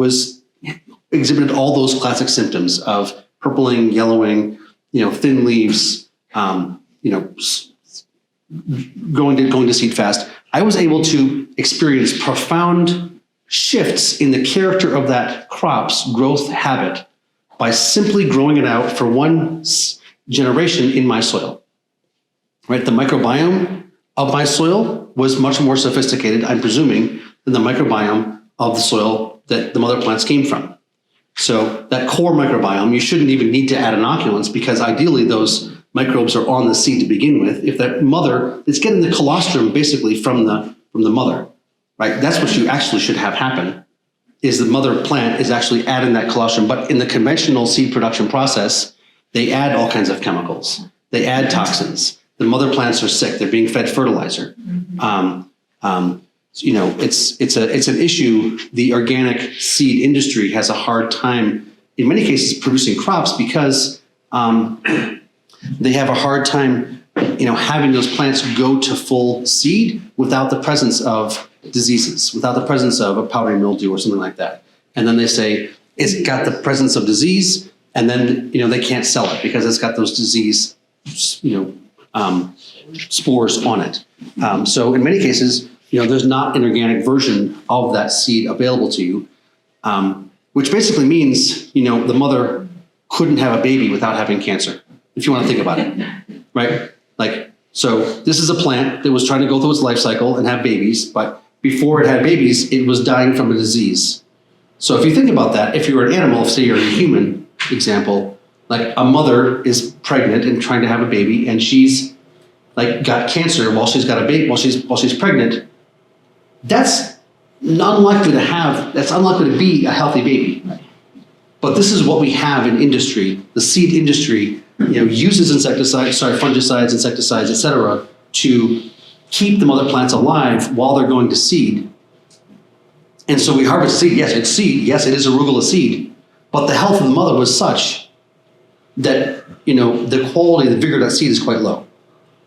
exhibited all those classic symptoms of purpling, yellowing, thin leaves, going to seed fast. I was able to experience profound shifts in the character of that crop's growth habit by simply growing it out for one generation in my soil. Right? The microbiome of my soil was much more sophisticated, I'm presuming, than the microbiome of the soil that the mother plants came from. So that core microbiome, you shouldn't even need to add inoculants because ideally those microbes are on the seed to begin with. If that mother, it's getting the colostrum basically from the mother, right? That's what you actually should have happen, is the mother plant is actually adding that colostrum. But in the conventional seed production process, they add all kinds of chemicals. They add toxins. The mother plants are sick. They're being fed fertilizer. It's an issue. The organic seed industry has a hard time, in many cases, producing crops because they have a hard time, having those plants go to full seed without the presence of diseases, without the presence of a powdery mildew or something like that. And then they say, it's got the presence of disease, and then, they can't sell it because it's got those disease, spores on it. So in many cases, there's not an organic version of that seed available to you, which basically means, the mother couldn't have a baby without having cancer, if you want to think about it, right? Like, so this is a plant that was trying to go through its life cycle and have babies, but before it had babies, it was dying from a disease. So if you think about that, if you're an animal, say you're a human example, like a mother is pregnant and trying to have a baby, and she's like got cancer while she's got a baby, while she's pregnant, that's unlikely to be a healthy baby. But this is what we have in industry. The seed industry, uses fungicides, insecticides, etc., to keep the mother plants alive while they're going to seed. And so we harvest seed. Yes, it's seed. Yes, it is arugula seed. But the health of the mother was such that, the quality, the vigor of that seed is quite low.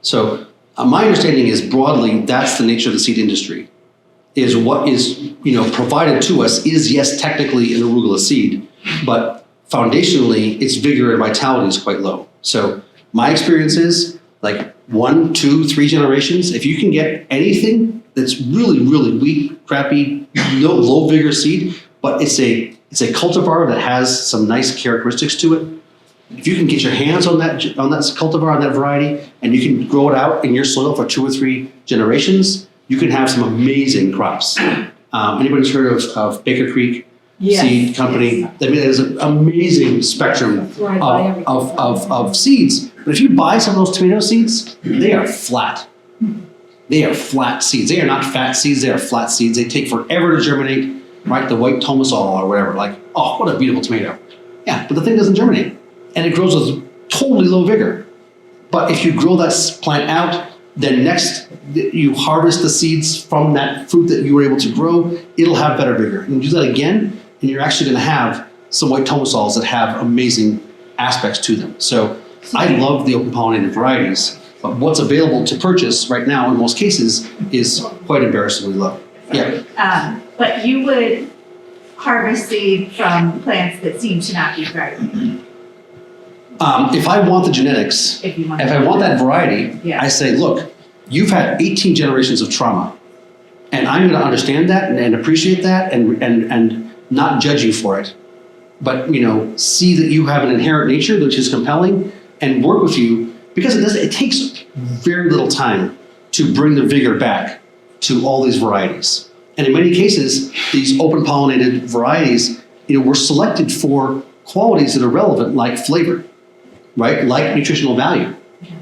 So my understanding is broadly, that's the nature of the seed industry, is what is, provided to us is, yes, technically an arugula seed, but foundationally, its vigor and vitality is quite low. So my experience is like 1, 2, 3 generations, if you can get anything that's really, really weak, crappy, low vigor seed, but it's a cultivar that has some nice characteristics to it. If you can get your hands on that cultivar, on that variety, and you can grow it out in your soil for 2 or 3 generations, you can have some amazing crops. Anybody's heard of Baker Creek Seed Company? I mean, there's an amazing spectrum of seeds. But if you buy some of those tomato seeds, they are flat. They are flat seeds. They are not fat seeds. They are flat seeds. They take forever to germinate, right? The white tomasol or whatever. Like, oh, what a beautiful tomato. Yeah, but the thing doesn't germinate. And it grows with totally low vigor. But if you grow that plant out, then next you harvest the seeds from that fruit that you were able to grow, it'll have better vigor. And you do that again, and you're actually going to have some white tomasols that have amazing aspects to them. So I love the open pollinated varieties, but what's available to purchase right now in most cases is quite embarrassingly low. Yeah. But you would harvest seed from plants that seem to not be thriving. If I want the genetics, If I want that variety, Yeah. I say, look, you've had 18 generations of trauma, and I'm going to understand that and appreciate that and not judge you for it, but see that you have an inherent nature which is compelling and work with you, because it takes very little time to bring the vigor back to all these varieties. And in many cases, these open pollinated varieties, were selected for qualities that are relevant, like flavor, right? Like nutritional value,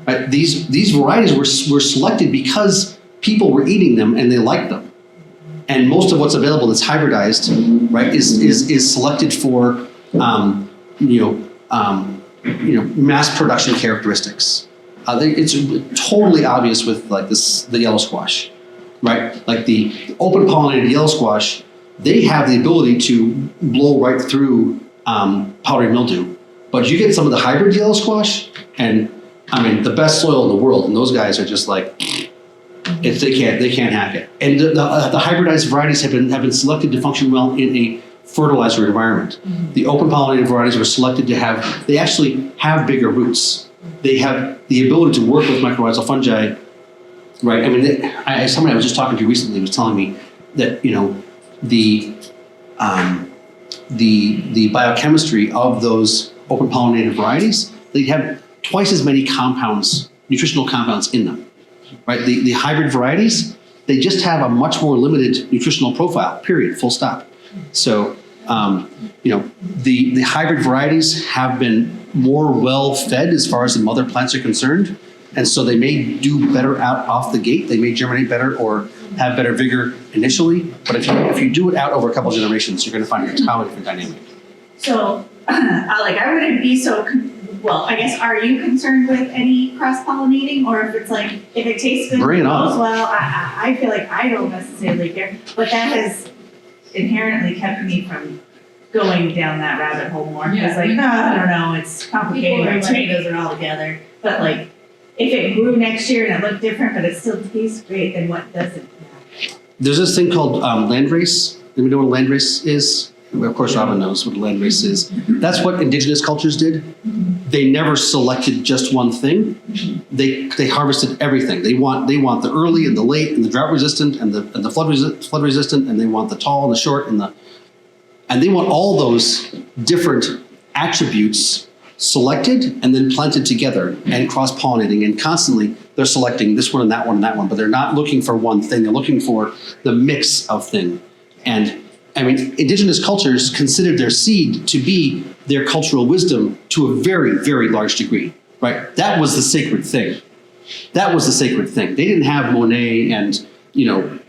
right? These varieties were selected because people were eating them and they liked them. And most of what's available that's hybridized, right, is selected for, mass production characteristics. It's totally obvious with like the yellow squash, right? Like the open pollinated yellow squash, they have the ability to blow right through powdery mildew. But you get some of the hybrid yellow squash, and the best soil in the world, and those guys are just like, they can't hack it. And the hybridized varieties have been selected to function well in a fertilizer environment. Mm-hmm. The open pollinated varieties were selected to they actually have bigger roots. They have the ability to work with mycorrhizal fungi, right? Somebody I was just talking to recently was telling me that the biochemistry of those open pollinated varieties, they have twice as many compounds, nutritional compounds in them, right? The hybrid varieties, they just have a much more limited nutritional profile, period, full stop. So, the hybrid varieties have been more well fed as far as the mother plants are concerned. And so they may do better out off the gate. They may germinate better or have better vigor initially. But if you do it out over a couple of generations, you're going to find a entirely different dynamic. So, I wouldn't be so, I guess, are you concerned with any cross-pollinating? Or if it's like, if it tastes good, Bring it on. goes well, I feel like I don't necessarily care. But that has inherently kept me from going down that rabbit hole more. Because I don't know, it's complicated. My tomatoes are all together. But like, if it grew next year and it looked different, but it still tastes great, then what doesn't? There's this thing called landrace. Anybody know what a landrace is? Of course, Robin knows what a landrace is. That's what indigenous cultures did. They never selected just one thing. They harvested everything. They want the early and the late and the drought resistant and the flood resistant, and they want the tall and the short and they want all those different attributes selected and then planted together and cross-pollinating, and constantly they're selecting this one and that one and that one, but they're not looking for one thing. They're looking for the mix of thing. And I mean, indigenous cultures considered their seed to be their cultural wisdom to a very, very large degree, right? That was the sacred thing. That was the sacred thing. They didn't have Monet and,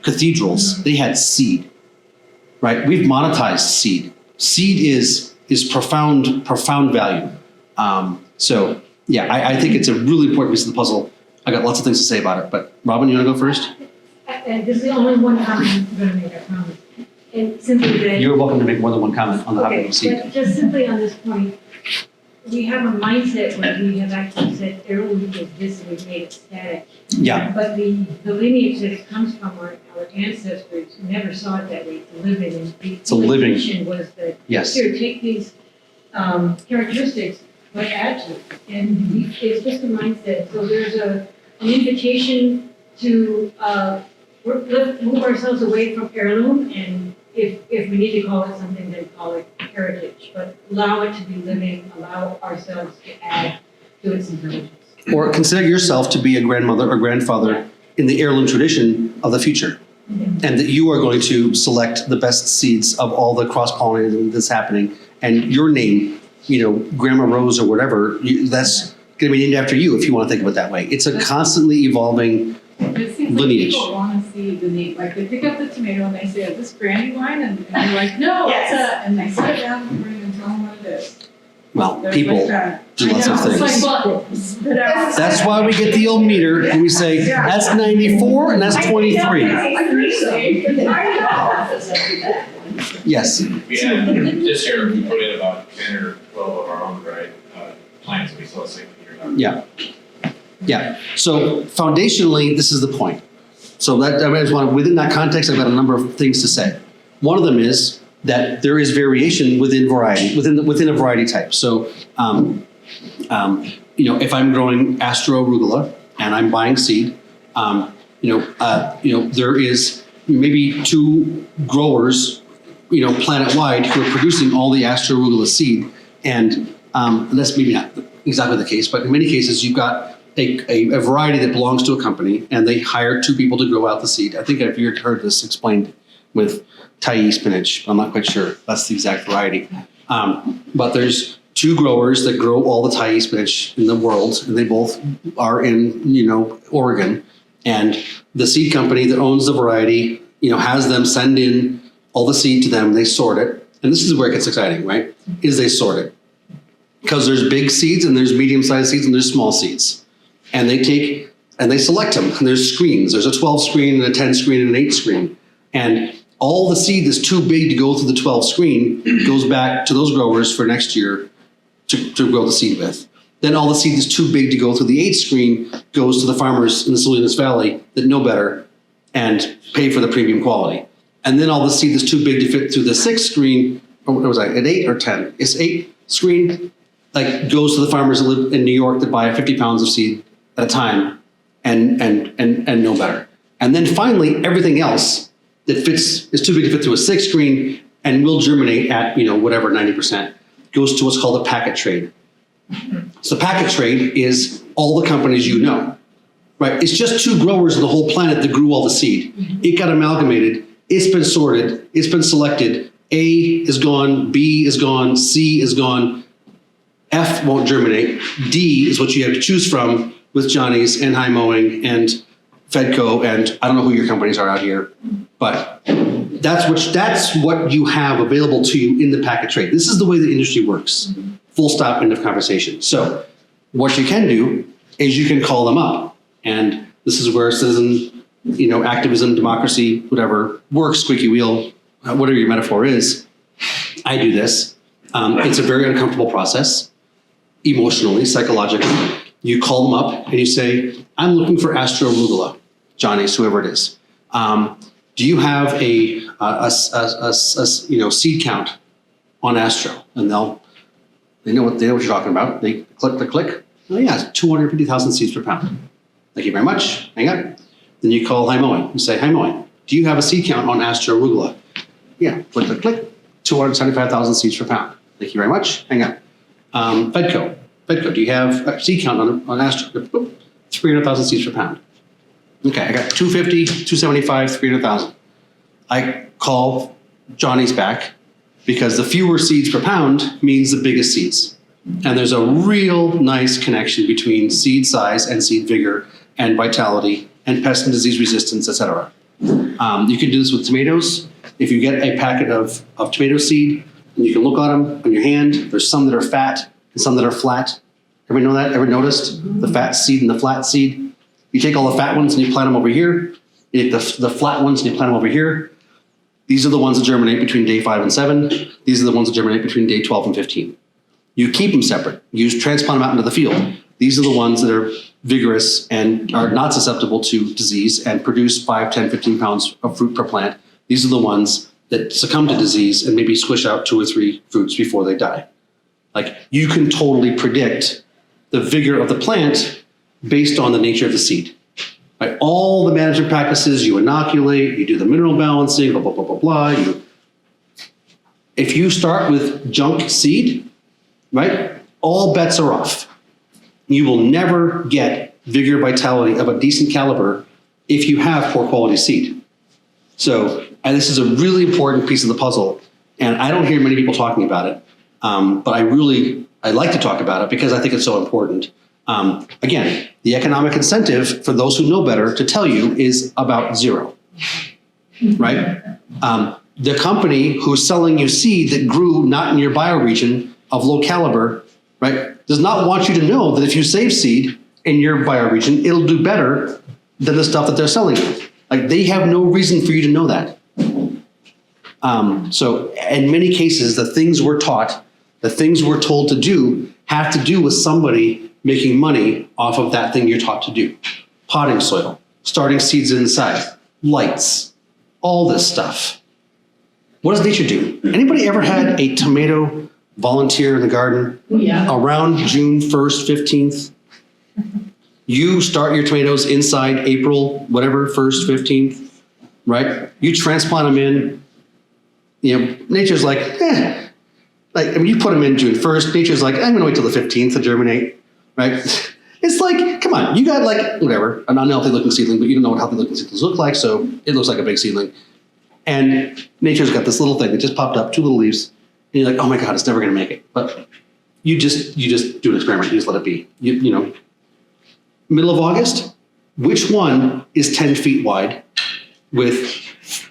cathedrals. They had seed, right? We've monetized seed. Seed is profound value. So yeah, I think it's a really important piece of the puzzle. I got lots of things to say about it, but Robin, you want to go first? This is only one comment I'm going to make, I promise. And simply that. You're welcome to make more than one comment on the topic of seed. But just simply on this point, we have a mindset where we have actually said heirloom is this and we've made it static. Yeah. But the lineage that it comes from, our ancestors never saw it that way. It's a living. And It's a living. intention was that, Yes. here, take these characteristics, but add to it. And it's just a mindset. So there's an invitation to move ourselves away from heirloom, and if we need to call it something, then call it heritage, but allow it to be living, allow ourselves to add to its intelligence. Or consider yourself to be a grandmother or grandfather in the heirloom tradition of the future. And that you are going to select the best seeds of all the cross-pollinating that's happening, and your name, Grandma Rose or whatever, that's going to be named after you if you want to think of it that way. It's a constantly evolving It seems like lineage. people want to see the name, like they pick up the tomato and they say, is this granny wine? And you're like, no, Yes. it's a, and they sit it down and bring and tell them what it is. Well, There's people like that. do lots of I know, things. it's like, well, spit out. That's why we get the old meter and we say, that's 94 and that's 23. Yes. We had, this year, we put in about 10 or 12 of our own variety plants, we saw 60 years out. Yeah. So foundationally, this is the point. So that I just want within that context, I've got a number of things to say. One of them is that there is variation within variety, within a variety type. So, if I'm growing Astro arugula and I'm buying seed, there is maybe two growers, planet-wide who are producing all the Astro arugula seed, and that's maybe not exactly the case, but in many cases you've got a variety that belongs to a company, and they hire two people to grow out the seed. I think I've heard this explained with Thai spinach. I'm not quite sure that's the exact variety. But there's two growers that grow all the Thai spinach in the world, and they both are in, Oregon. And the seed company that owns the variety, has them send in all the seed to them, they sort it. And this is where it gets exciting, right? Is they sort it. Because there's big seeds and there's medium-sized seeds and there's small seeds. And they take and they select them. And there's screens. There's a 12 screen and a 10 screen and an 8 screen. And all the seed that's too big to go through the 12 screen goes back to those growers for next year to grow the seed with. Then all the seed that's too big to go through the 8 screen goes to the farmers in the Salinas Valley that know better and pay for the premium quality. And then all the seed that's too big to fit through the 6 screen, or what was I, at 8 or 10? It's 8 screen, goes to the farmers that live in New York that buy 50 pounds of seed at a time and know better. And then finally, everything else that fits is too big to fit through a 6 screen and will germinate at, whatever, 90%, goes to what's called a packet trade. So the packet trade is all the companies right? It's just two growers on the whole planet that grew all the seed. It got amalgamated, it's been sorted, it's been selected. A is gone, B is gone, C is gone, F won't germinate, D is what you have to choose from with Johnny's and High Mowing and Fedco, and I don't know who your companies are out here, but that's what you have available to you in the packet trade. This is the way the industry works. Full stop, end of conversation. So what you can do is you can call them up, and this is where citizen, activism, democracy, whatever works, squeaky wheel, whatever your metaphor is. I do this. It's a very uncomfortable process, emotionally, psychologically. You call them up and you say, I'm looking for Astro arugula, Johnny's, whoever it is. Do you have a seed count on Astro, and they know what you're talking about. They click. Oh yeah, it's 250,000 seeds per pound. Thank you very much. Hang on. Then you call High Mowing. You say, High Mowing, do you have a seed count on Astro arugula? Yeah, click. 275,000 seeds per pound. Thank you very much. Hang on. Fedco, do you have a seed count on Astro? 300,000 seeds per pound. Okay, I got 250, 275, 300,000. I call Johnny's back because the fewer seeds per pound means the biggest seeds. And there's a real nice connection between seed size and seed vigor and vitality and pest and disease resistance, etc. You can do this with tomatoes. If you get a packet of tomato seed, and you can look at them on your hand, there's some that are fat and some that are flat. Everybody know that? Ever noticed the fat seed and the flat seed? You take all the fat ones and you plant them over here. You take the flat ones and you plant them over here. These are the ones that germinate between day 5 and 7. These are the ones that germinate between day 12 and 15. You keep them separate. You transplant them out into the field. These are the ones that are vigorous and are not susceptible to disease and produce 5, 10, 15 pounds of fruit per plant. These are the ones that succumb to disease and maybe squish out 2 or 3 fruits before they die. Like, you can totally predict the vigor of the plant based on the nature of the seed. Right? All the management practices, you inoculate, you do the mineral balancing, blah, blah, blah, blah, blah. If you start with junk seed, right, all bets are off. You will never get vigor, vitality of a decent caliber if you have poor quality seed. So, and this is a really important piece of the puzzle, and I don't hear many people talking about it, but I like to talk about it because I think it's so important. Again, the economic incentive for those who know better to tell you is about 0, right? The company who's selling you seed that grew not in your bioregion of low caliber, right, does not want you to know that if you save seed in your bioregion, it'll do better than the stuff that they're selling you. Like, they have no reason for you to know that. So in many cases, the things we're taught, the things we're told to do have to do with somebody making money off of that thing you're taught to do. Potting soil, starting seeds inside, lights, all this stuff. What does nature do? Anybody ever had a tomato volunteer in the garden around June 1st, 15th? You start your tomatoes inside April, whatever, 1st, 15th, right? You transplant them in. You know, nature's like, you put them in June 1st. Nature's like, I'm going to wait till the 15th to germinate, right? It's like, come on, you got like, whatever, an unhealthy looking seedling, but you don't know what healthy looking seedlings look like, so it looks like a big seedling. And nature's got this little thing that just popped up, 2 little leaves, and you're like, oh my God, it's never going to make it. But you just do an experiment, you just let it be. You know, middle of August, which one is 10 feet wide with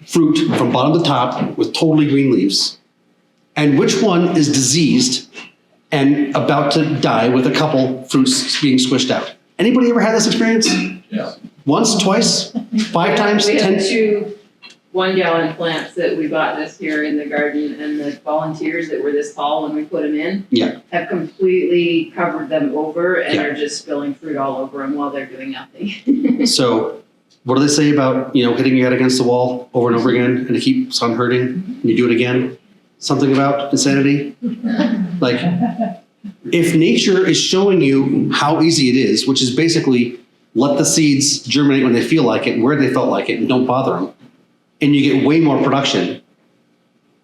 fruit from bottom to top with totally green leaves? And which one is diseased and about to die with a couple fruits being squished out? Anybody ever had this experience? Yeah. Once, twice, 5 times, We 10? have 2 1-gallon plants that we bought this year in the garden, and the volunteers that were this tall when we put them in have completely covered them over and are just spilling fruit all over them while they're doing nothing. So what do they say about, hitting your head against the wall over and over again and it keeps on hurting and you do it again? Something about insanity? Like, if nature is showing you how easy it is, which is basically let the seeds germinate when they feel like it and where they felt like it and don't bother them, and you get way more production,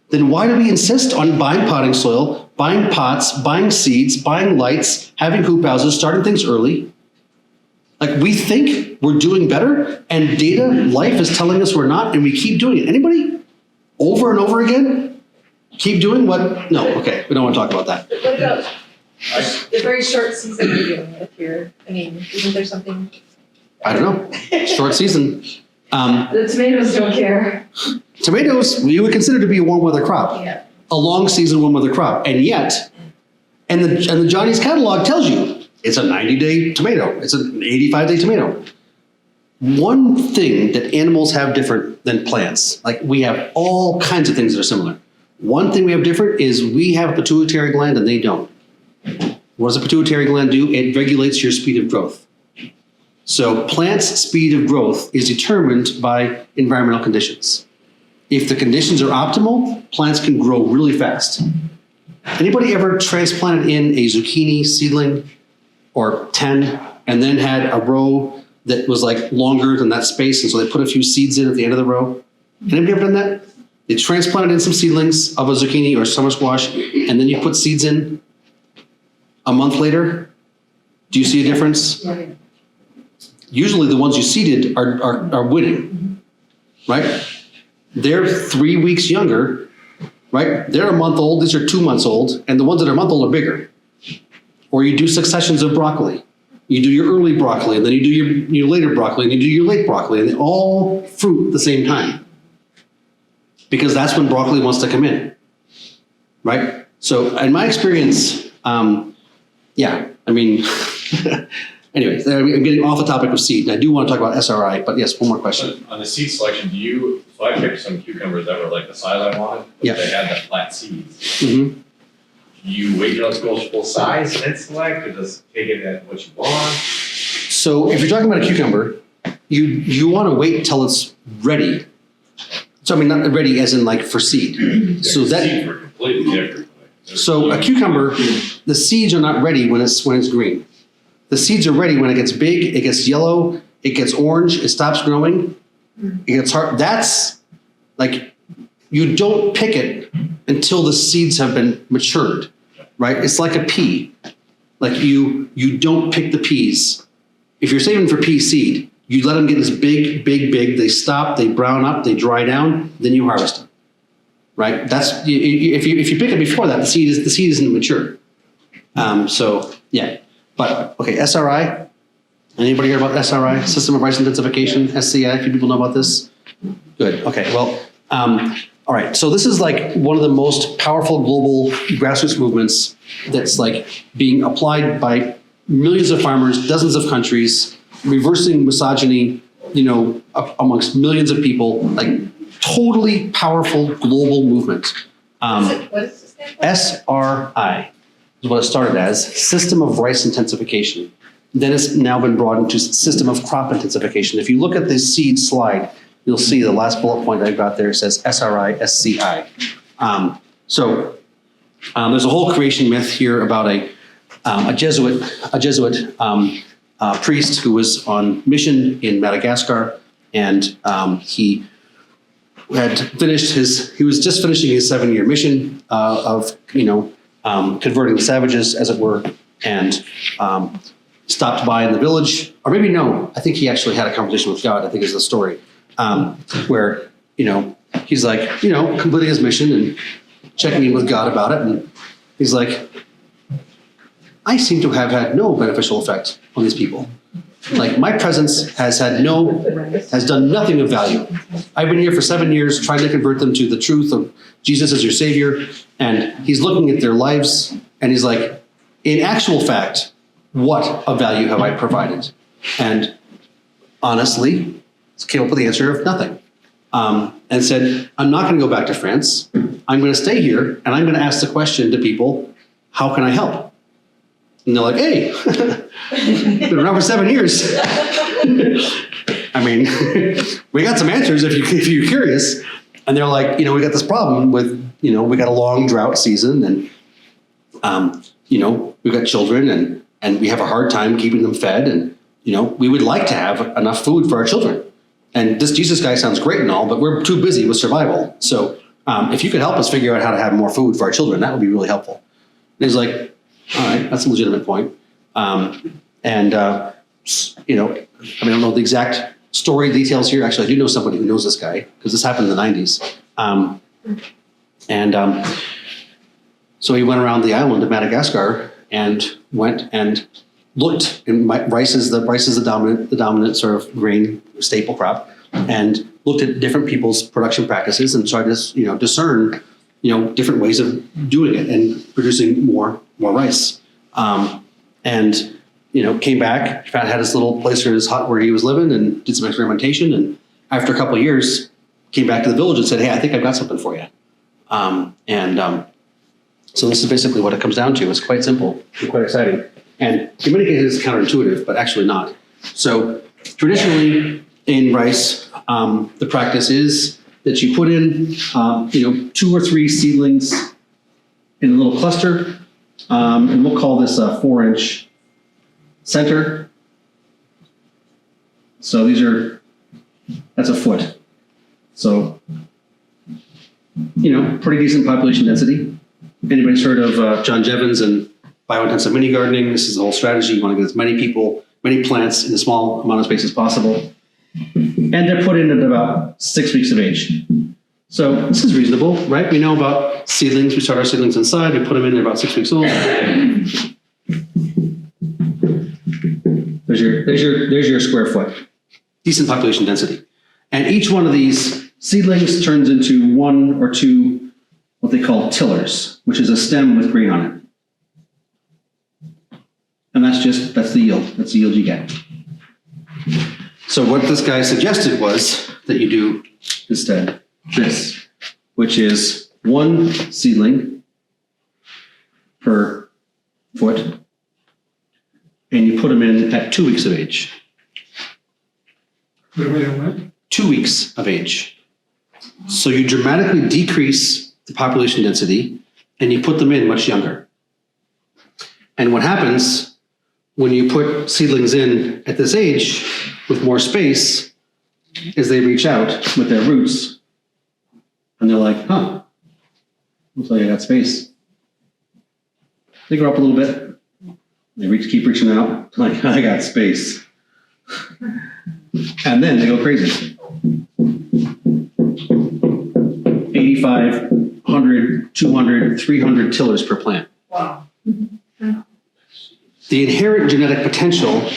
then why do we insist on buying potting soil, buying pots, buying seeds, buying lights, having hoop houses, starting things early? Like, we think we're doing better, and data, life is telling us we're not, and we keep doing it. Anybody? Over and over again? Keep doing what? No, okay, we don't want to talk about that. What about the very short season you're dealing with here? I mean, isn't there something? I don't know. Short season. The tomatoes don't care. Tomatoes, you would consider to be a warm weather crop. Yeah. A long season warm weather crop. And yet, and the Johnny's catalog tells you it's a 90-day tomato. It's an 85-day tomato. One thing that animals have different than plants, like we have all kinds of things that are similar. One thing we have different is we have a pituitary gland and they don't. What does a pituitary gland do? It regulates your speed of growth. So plants' speed of growth is determined by environmental conditions. if the conditions are optimal, plants can grow really fast. Anybody ever transplanted in a zucchini seedling or 10 and then had a row that was like longer than that space, and so they put a few seeds in at the end of the row? Anybody ever done that? They transplanted in some seedlings of a zucchini or summer squash, and then you put seeds in a month later. Do you see a difference? Usually the ones you seeded are winning, right? They're 3 weeks younger, right? They're a month old, these are 2 months old, and the ones that are a month old are bigger. Or you do successions of broccoli. You do your early broccoli, and then you do your later broccoli, and you do your late broccoli, and they all fruit at the same time. Because that's when broccoli wants to come in, right? So in my experience, yeah, I mean, anyway, I'm getting off the topic of seed. I do want to talk about SRI, but yes, one more question. On the seed selection, so I picked some cucumbers that were like the size I wanted, but Yeah. they had the flat seeds. Mm-hmm. Do you wait till it goes full size and then select, or just take it at what you want? So if you're talking about a cucumber, you want to wait till it's ready. So I mean, not ready as in like for seed. So that Seeds were completely different. So a cucumber, the seeds are not ready when it's green. The seeds are ready when it gets big, it gets yellow, it gets orange, it stops growing, it gets hard. That's like, you don't pick it until the seeds have been matured, right? It's like a pea. Like you don't pick the peas. If you're saving for pea seed, you let them get this big, they stop, they brown up, they dry down, then you harvest them. Right? That's if you pick it before that, the seed isn't mature. So yeah, but okay, SRI. Anybody hear about SRI? System of Rice Intensification, SCI. A few people know about this. Good. Okay. Well, all right. So this is like one of the most powerful global grassroots movements that's like being applied by millions of farmers, dozens of countries, reversing misogyny, amongst millions of people. Like, totally powerful global movement. What is this stand for? SRI is what it started as, System of Rice Intensification. Then it's now been broadened to System of Crop Intensification. If you look at the seed slide, you'll see the last bullet point I've got there says SRI, SCI. So there's a whole creation myth here about a Jesuit priest who was on mission in Madagascar, and he was just finishing his 7-year mission of converting the savages, as it were, and stopped by in the village, or maybe no, I think he actually had a conversation with God, I think is the story, where, he's like, completing his mission and checking in with God about it, and he's like, I seem to have had no beneficial effect on these people. Like, my presence has done nothing of value. I've been here for 7 years trying to convert them to the truth of Jesus as your Savior, and he's looking at their lives, and he's like, in actual fact, what of value have I provided? And honestly, came up with the answer of nothing. And said, I'm not going to go back to France. I'm going to stay here, and I'm going to ask the question to people, how can I help? And they're like, hey, been around for 7 years. I mean, we got some answers if you're curious. And they're like, we got this problem with, we got a long drought season, and, we've got children, and we have a hard time keeping them fed, and, we would like to have enough food for our children. And this Jesus guy sounds great and all, but we're too busy with survival. So if you could help us figure out how to have more food for our children, that would be really helpful. And he's like, all right, that's a legitimate point. I don't know the exact story details here. Actually, I do know somebody who knows this guy, because this happened in the 90s. So he went around the island of Madagascar and went and looked, and rice is the dominant sort of grain staple crop, and looked at different people's production practices and tried to, discern, different ways of doing it and producing more rice. Came back, had his little place in his hut where he was living, and did some experimentation. And after a couple of years, came back to the village and said, hey, I think I've got something for you. So this is basically what it comes down to. It's quite simple and quite exciting. And in many cases, it's counterintuitive, but actually not. So traditionally in rice, the practice is that you put in, 2 or 3 seedlings in a little cluster, and we'll call this a 4-inch center. So that's a foot. So, pretty decent population density. Anybody's heard of John Jevons and biointensive mini gardening? This is the whole strategy. You want to get as many people, many plants in a small amount of space as possible. And they're put in at about 6 weeks of age. So this is reasonable, right? We know about seedlings. We start our seedlings inside. We put them in, they're about 6 weeks old. There's your square foot. Decent population density. And each one of these seedlings turns into 1 or 2 what they call tillers, which is a stem with grain on it. And that's the yield. That's the yield you get. So what this guy suggested was that you do instead this, which is 1 seedling per foot, and you put them in at 2 weeks of age. Put them in at what? 2 weeks of age. So you dramatically decrease the population density, and you put them in much younger. And what happens when you put seedlings in at this age with more space is they reach out with their roots, and they're like, looks like I got space. They grow up a little bit. They keep reaching out, like, I got space. And then they go crazy. 85, 100, 200, 300 tillers per plant. Wow. The inherent genetic potential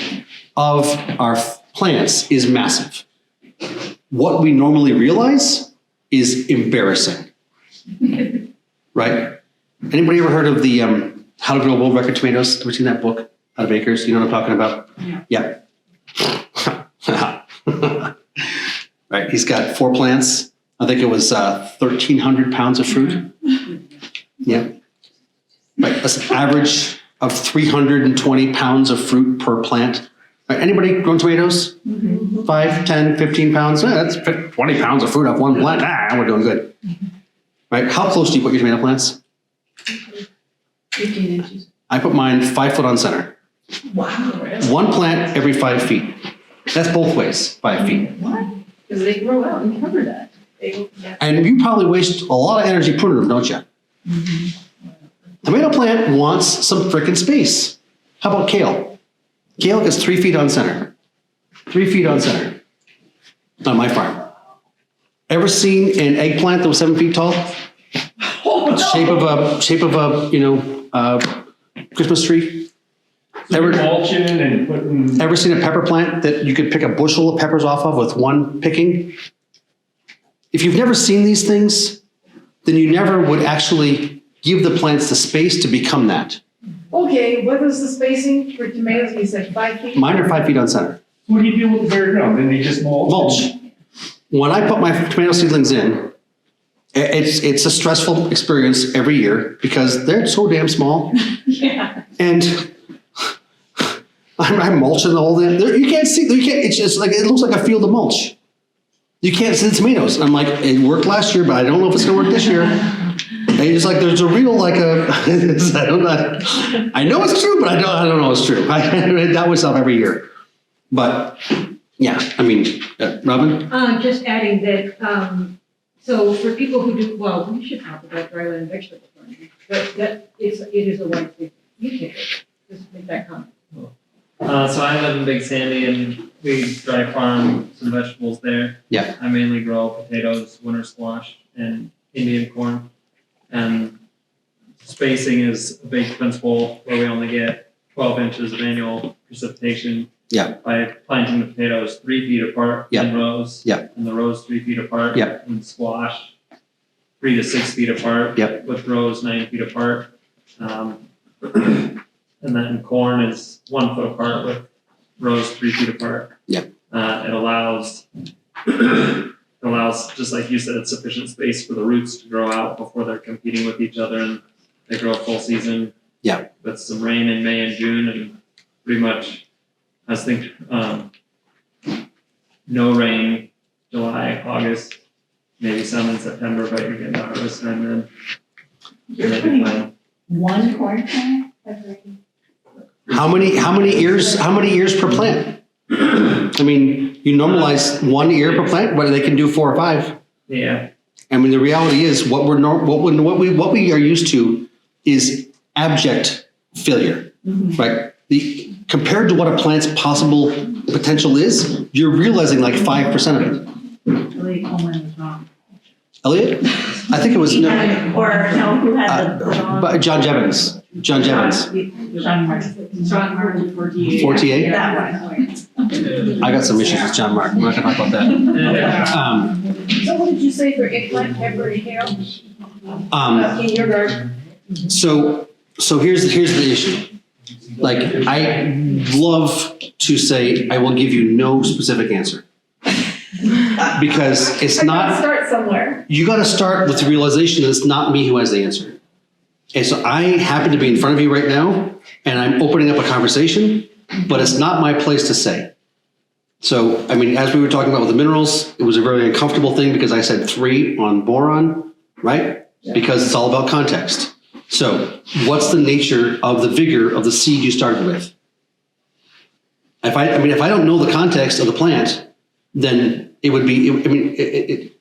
of our plants is massive. What we normally realize is embarrassing. Right? Anybody ever heard of the How to Grow World Record Tomatoes? Ever seen that book out of Acres? You know what I'm talking about? Yeah. Right, he's got 4 plants. I think it was 1,300 pounds of fruit. Yeah. Right, that's an average of 320 pounds of fruit per plant. Right, anybody grown tomatoes? 5, 10, 15 pounds? That's 20 pounds of fruit off 1 plant. We're doing good. Right, how close do you put your tomato plants? 15 inches. I put mine 5 foot on center. Wow. 1 plant every 5 feet. That's both ways, 5 feet. What? Because they grow out and cover that. And you probably waste a lot of energy pruning them, don't you? Tomato plant wants some frickin' space. How about kale? Kale gets 3 feet on center. 3 feet on center. On my farm. Ever seen an eggplant that was 7 feet tall? Shape of a Christmas tree? Mulching and putting. Ever seen a pepper plant that you could pick a bushel of peppers off of with 1 picking? If you've never seen these things, then you never would actually give the plants the space to become that. Okay, what was the spacing for tomatoes? You said 5 feet? Mine are 5 feet on center. What do you do with the bare ground? Then they just mulch? Mulch. When I put my tomato seedlings in, it's a stressful experience every year because they're so damn small. Yeah. And I'm mulching the whole thing. You can't see, it's just like, it looks like a field of mulch. You can't see the tomatoes. I'm like, it worked last year, but I don't know if it's gonna work this year. And it's like, there's a real, I know it's true, but I don't know it's true. I doubt myself every year. But yeah, I mean, Robin? Just adding that, so for people who do, well, we should talk about dryland vegetable farming, but it is a wide thing. You take it, just make that comment. So I live in Big Sandy and we dry farm some vegetables there. Yeah. I mainly grow potatoes, winter squash, and Indian corn. And spacing is a big principle where we only get 12 inches of annual precipitation. Yeah. By planting the potatoes 3 feet apart in rows. Yeah. And the rows 3 feet apart. Yeah. And squash 3 to 6 feet apart. Yeah. With rows 9 feet apart. And then corn is 1 foot apart with rows 3 feet apart. Yeah. It allows, just like you said, sufficient space for the roots to grow out before they're competing with each other and they grow full season. Yeah. With some rain in May and June and pretty much, I was thinking, no rain, July, August, maybe some in September, but you're getting the harvest time then. You're Maybe putting fine. one corn plant every. How many ears per plant? I mean, you normalize 1 ear per plant, but they can do 4 or 5. Yeah, I mean, the reality is what we are used to is abject failure, right? Compared to what a plant's possible potential is, you're realizing like 5% of it. Really, Coleman was wrong. Elliot? I think it was, He had it, or no, who had the wrong? but John Jevons. John Martin. John Martin, 48. 48? That one. I got some issues with John Mark. We're not gonna talk about that. So what did you say for eggplant, pepper, and kale in your garden? So here's the issue. Like, I love to say I will give you no specific answer. Because it's not, Start somewhere. you gotta start with the realization that it's not me who has the answer. And so I happen to be in front of you right now, and I'm opening up a conversation, but it's not my place to say. So, I mean, as we were talking about with the minerals, it was a very uncomfortable thing because I said 3 on boron, right? Because it's all about context. So, what's the nature of the vigor of the seed you started with? If I don't know the context of the plant, then it would be,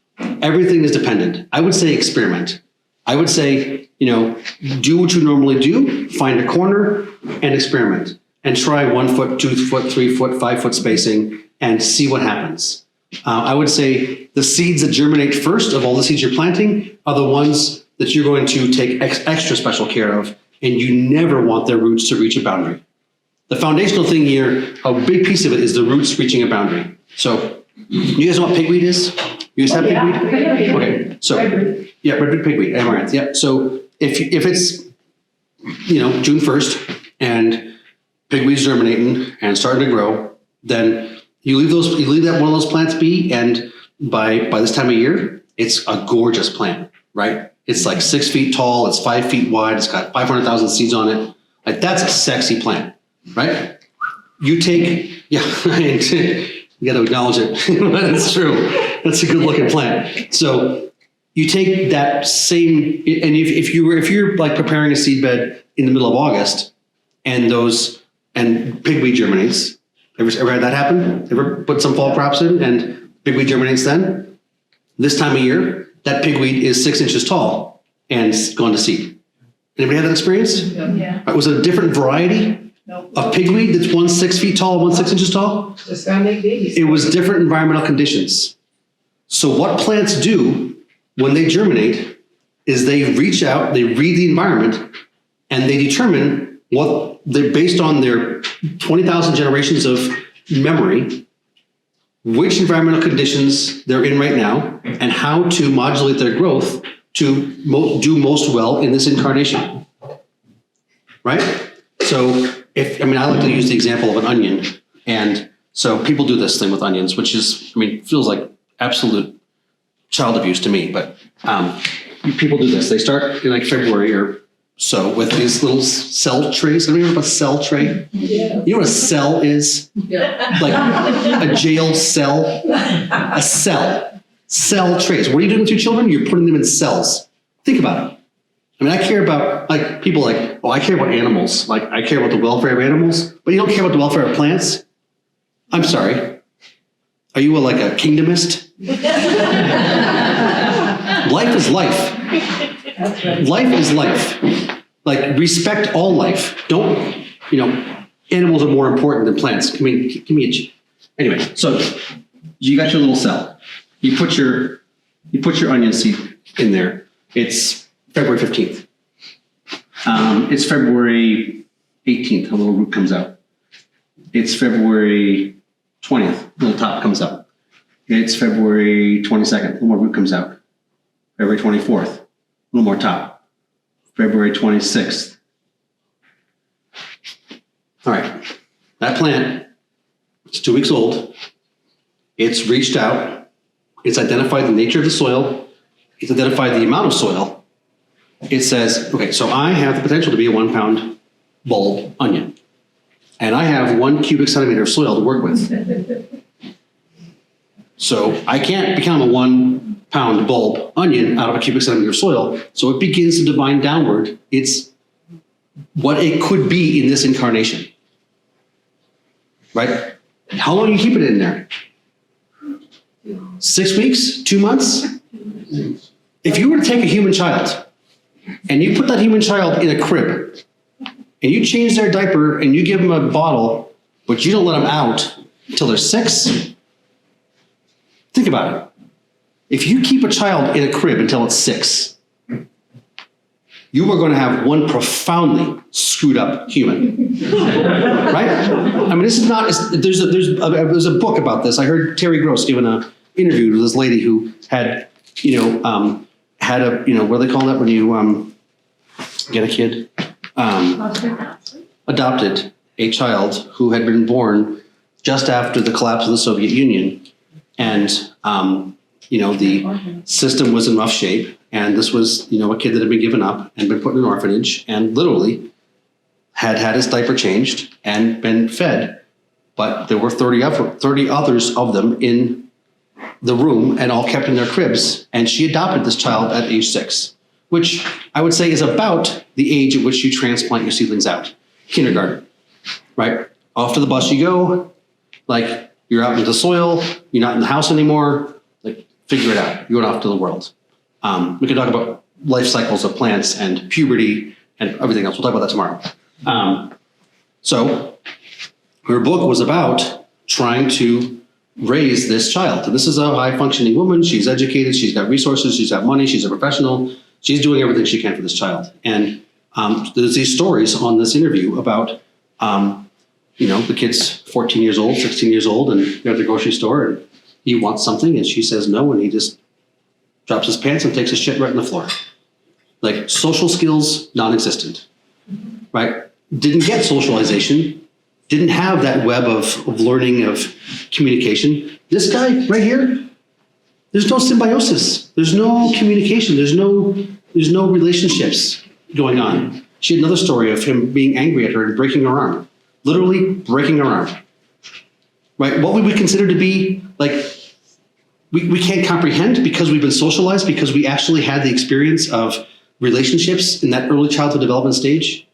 everything is dependent. I would say experiment. I would say, do what you normally do, find a corner and experiment and try 1 foot, 2 foot, 3 foot, 5 foot spacing and see what happens. I would say the seeds that germinate first of all the seeds you're planting are the ones that you're going to take extra special care of, and you never want their roots to reach a boundary. The foundational thing here, a big piece of it is the roots reaching a boundary. So, you guys know what pigweed is? You guys have pigweed? Okay, so, yeah, red pigweed, amaranth, yeah. So, if it's, June 1st, and pigweed's germinating and starting to grow, then you leave that one of those plants be, and by this time of year, it's a gorgeous plant, right? It's like 6 feet tall, it's 5 feet wide, it's got 500,000 seeds on it. Like, that's a sexy plant, right? You take, you gotta acknowledge it, but it's true. That's a good looking plant. So you take that same, and if you're like preparing a seed bed in the middle of August, and pigweed germinates, ever had that happen? Ever put some fall crops in and pigweed germinates then? This time of year, that pigweed is 6 inches tall and gone to seed. Anybody have that experience? Yeah. Was it a different variety of pigweed that's 1 6 feet tall, 1 6 inches tall? Just gotta make babies. It was different environmental conditions. So what plants do when they germinate is they reach out, they read the environment, and they determine what they're based on their 20,000 generations of memory, which environmental conditions they're in right now, and how to modulate their growth to do most well in this incarnation. Right? So, I like to use the example of an onion. And so people do this thing with onions, which is, feels like absolute child abuse to me. But people do this. They start in like February or so with these little cell trays. Have you heard of a cell tray? Yeah. You know what a cell is? Yeah. Like a jail cell? A cell. Cell trays. What are you doing with your children? You're putting them in cells. Think about it. I care about, like, people like, I care about animals. Like, I care about the welfare of animals, but you don't care about the welfare of plants? I'm sorry. Are you like a kingdomist? Life is life. Life is life. Like, respect all life. Don't, animals are more important than plants. Give me anyway, so you got your little cell. You put your onion seed in there. It's February 15th. It's February 18th, a little root comes out. It's February 20th, a little top comes out. It's February 22nd, a little more root comes out. February 24th, a little more top. February 26th. All right, that plant, it's 2 weeks old. It's reached out. It's identified the nature of the soil. It's identified the amount of soil. It says, okay, so I have the potential to be a 1 pound bulb onion. And I have 1 cubic centimeter of soil to work with. So I can't become a 1 pound bulb onion out of a cubic centimeter of soil. So it begins to divine downward. It's what it could be in this incarnation. Right? How long do you keep it in there? 6 weeks? 2 months? If you were to take a human child and you put that human child in a crib and you change their diaper and you give them a bottle, but you don't let them out until they're 6, think about it. If you keep a child in a crib until it's 6, you are going to have one profoundly screwed up human. Right? I mean, this is not, there's a book about this. I heard Terry Gross giving an interview with this lady who had, had a, what do they call that when you get a kid? Adopted a child who had been born just after the collapse of the Soviet Union. And, the system was in rough shape. And this was, a kid that had been given up and been put in an orphanage and literally had his diaper changed and been fed. But there were 30 others of them in the room and all kept in their cribs. And she adopted this child at age 6, which I would say is about the age at which you transplant your seedlings out. Kindergarten, right? Off to the bus you go. Like, you're out into the soil. You're not in the house anymore. Like, figure it out. You're going off to the world. We can talk about life cycles of plants and puberty and everything else. We'll talk about that tomorrow. So her book was about trying to raise this child. And this is a high-functioning woman. She's educated. She's got resources. She's got money. She's a professional. She's doing everything she can for this child. And there's these stories on this interview about, the kid's 14 years old, 16 years old, and they're at the grocery store, and he wants something, and she says no, and he just drops his pants and takes a shit right on the floor. Like, social skills, non-existent, right? Didn't get socialization, didn't have that web of learning, of communication. This guy right here, there's no symbiosis. There's no communication. There's no relationships going on. She had another story of him being angry at her and breaking her arm. Literally breaking her arm. Right? What would we consider to be, like, we can't comprehend because we've been socialized, because we actually had the experience of relationships in that early childhood development stage,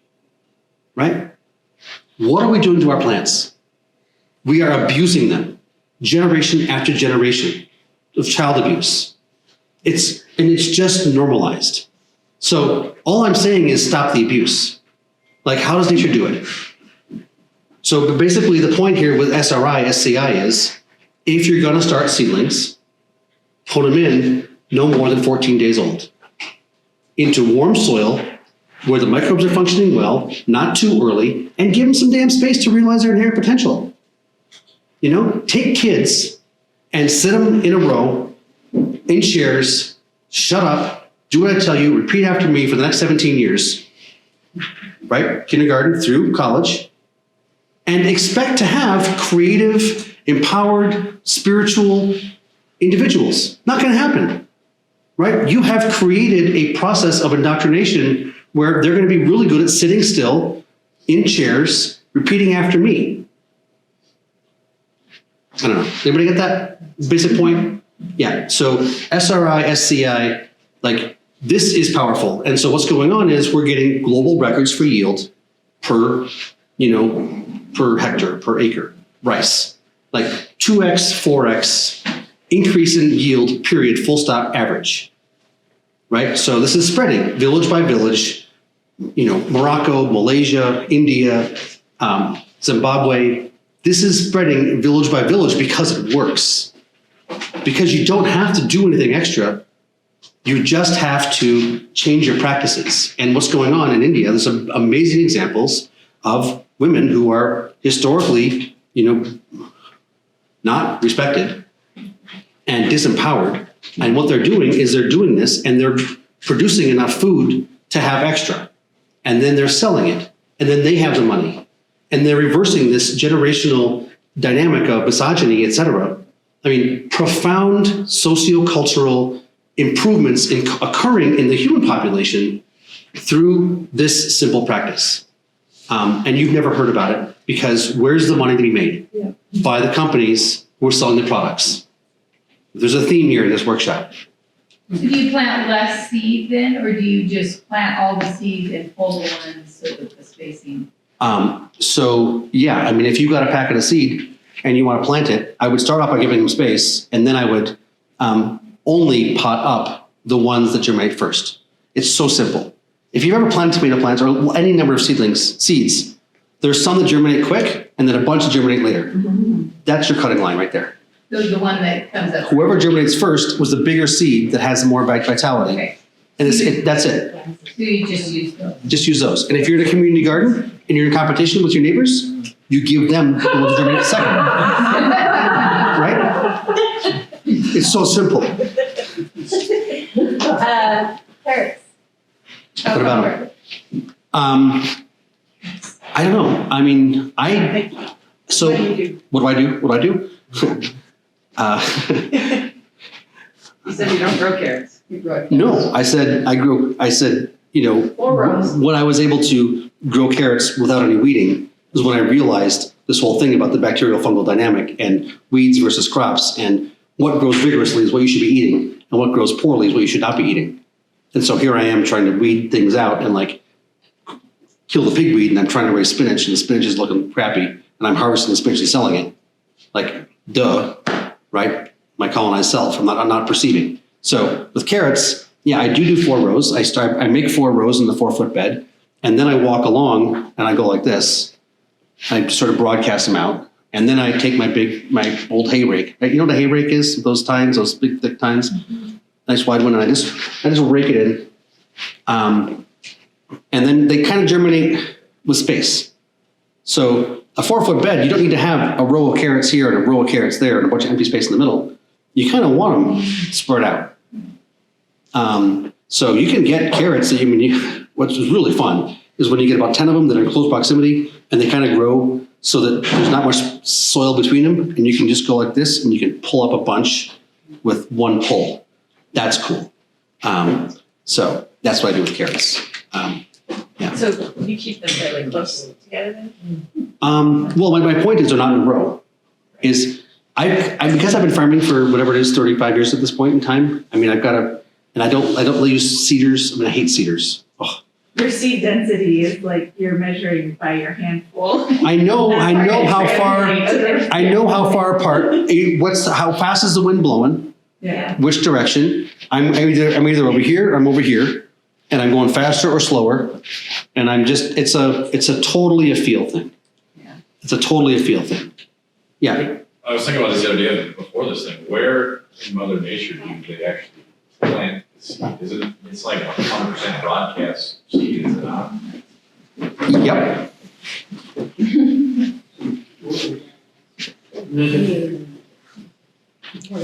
right? What are we doing to our plants? We are abusing them, generation after generation of child abuse. It's just normalized. So all I'm saying is stop the abuse. Like, how does nature do it? So basically the point here with SRI, SCI is, if you're gonna start seedlings, put them in no more than 14 days old into warm soil where the microbes are functioning well, not too early, and give them some damn space to realize their inherent potential. Take kids and sit them in a row, in chairs, shut up, do what I tell you, repeat after me for the next 17 years, right? Kindergarten through college, and expect to have creative, empowered, spiritual individuals. Not going to happen, right? You have created a process of indoctrination where they're going to be really good at sitting still in chairs, repeating after me. I don't know. Anybody get that basic point? Yeah. So SRI, SCI, like, this is powerful. And so what's going on is we're getting global records for yield per hectare, per acre, rice. Like 2x, 4x increase in yield, period, full stop, average. Right? So this is spreading village by village, Morocco, Malaysia, India, Zimbabwe. This is spreading village by village because it works. Because you don't have to do anything extra. You just have to change your practices. And what's going on in India, there's some amazing examples of women who are historically, not respected and disempowered. And what they're doing is they're doing this and they're producing enough food to have extra. And then they're selling it. And then they have the money. And they're reversing this generational dynamic of misogyny, et cetera. I mean, profound sociocultural improvements occurring in the human population through this simple practice. And you've never heard about it because where's the money to be made? Yeah. By the companies who are selling the products. There's a theme here in this workshop. So do you plant less seed then, or do you just plant all the seeds and pull the ones so that the spacing? So yeah, I mean, if you got a packet of seed and you want to plant it, I would start off by giving them space, and then I would only pot up the ones that germinate first. It's so simple. If you've ever planted tomato plants or any number of seeds, there's some that germinate quick and then a bunch that germinate later. That's your cutting line right there. The one that comes up. Whoever germinates first was the bigger seed that has more vitality. Okay, And that's it. so you just use those. Just use those. And if you're in a community garden and you're in competition with your neighbors, you give them the ones that germinate second. Right? It's so simple. Carrots. What about them? I don't know. I mean, so what do I do? What do I do? You said you don't grow carrots. You grow carrots. No, I said, you know, 4 rows. when I was able to grow carrots without any weeding was when I realized this whole thing about the bacterial fungal dynamic and weeds versus crops, and what grows vigorously is what you should be eating and what grows poorly is what you should not be eating. And so here I am trying to weed things out and like kill the pigweed, and I'm trying to raise spinach, and the spinach is looking crappy, and I'm harvesting the spinach and selling it. Like, duh, right? My colonized self, I'm not perceiving. So with carrots, yeah, I do 4 rows. I make 4 rows in the 4-foot bed, and then I walk along and I go like this. I sort of broadcast them out, and then I take my old hay rake. You know what a hay rake is? Those tines, those big thick tines, nice wide one, and I just rake it in. And then they kind of germinate with space. So a 4-foot bed, you don't need to have a row of carrots here and a row of carrots there and a bunch of empty space in the middle. You kind of want them spread out. So you can get carrots. What's really fun is when you get about 10 of them that are in close proximity and they kind of grow so that there's not much soil between them, and you can just go like this and you can pull up a bunch with one pull. That's cool. So that's what I do with carrots. Yeah. So you keep them fairly close together then? Well, my point is they're not in a row. Is because I've been farming for whatever it is, 35 years at this point in time. I mean, I've got and I don't use cedars. I mean, I hate cedars. Oh. Your seed density is like you're measuring by your handful. I know how far apart. How fast is the wind blowing? Yeah. Which direction? I'm either over here or I'm over here, and I'm going faster or slower, and it's a totally a feel thing. Yeah. It's a totally a feel thing. Yeah. I was thinking about this the other day before this thing. Where in Mother Nature do they actually plant the seed? It's like 100% broadcast seed, is it not? Yep.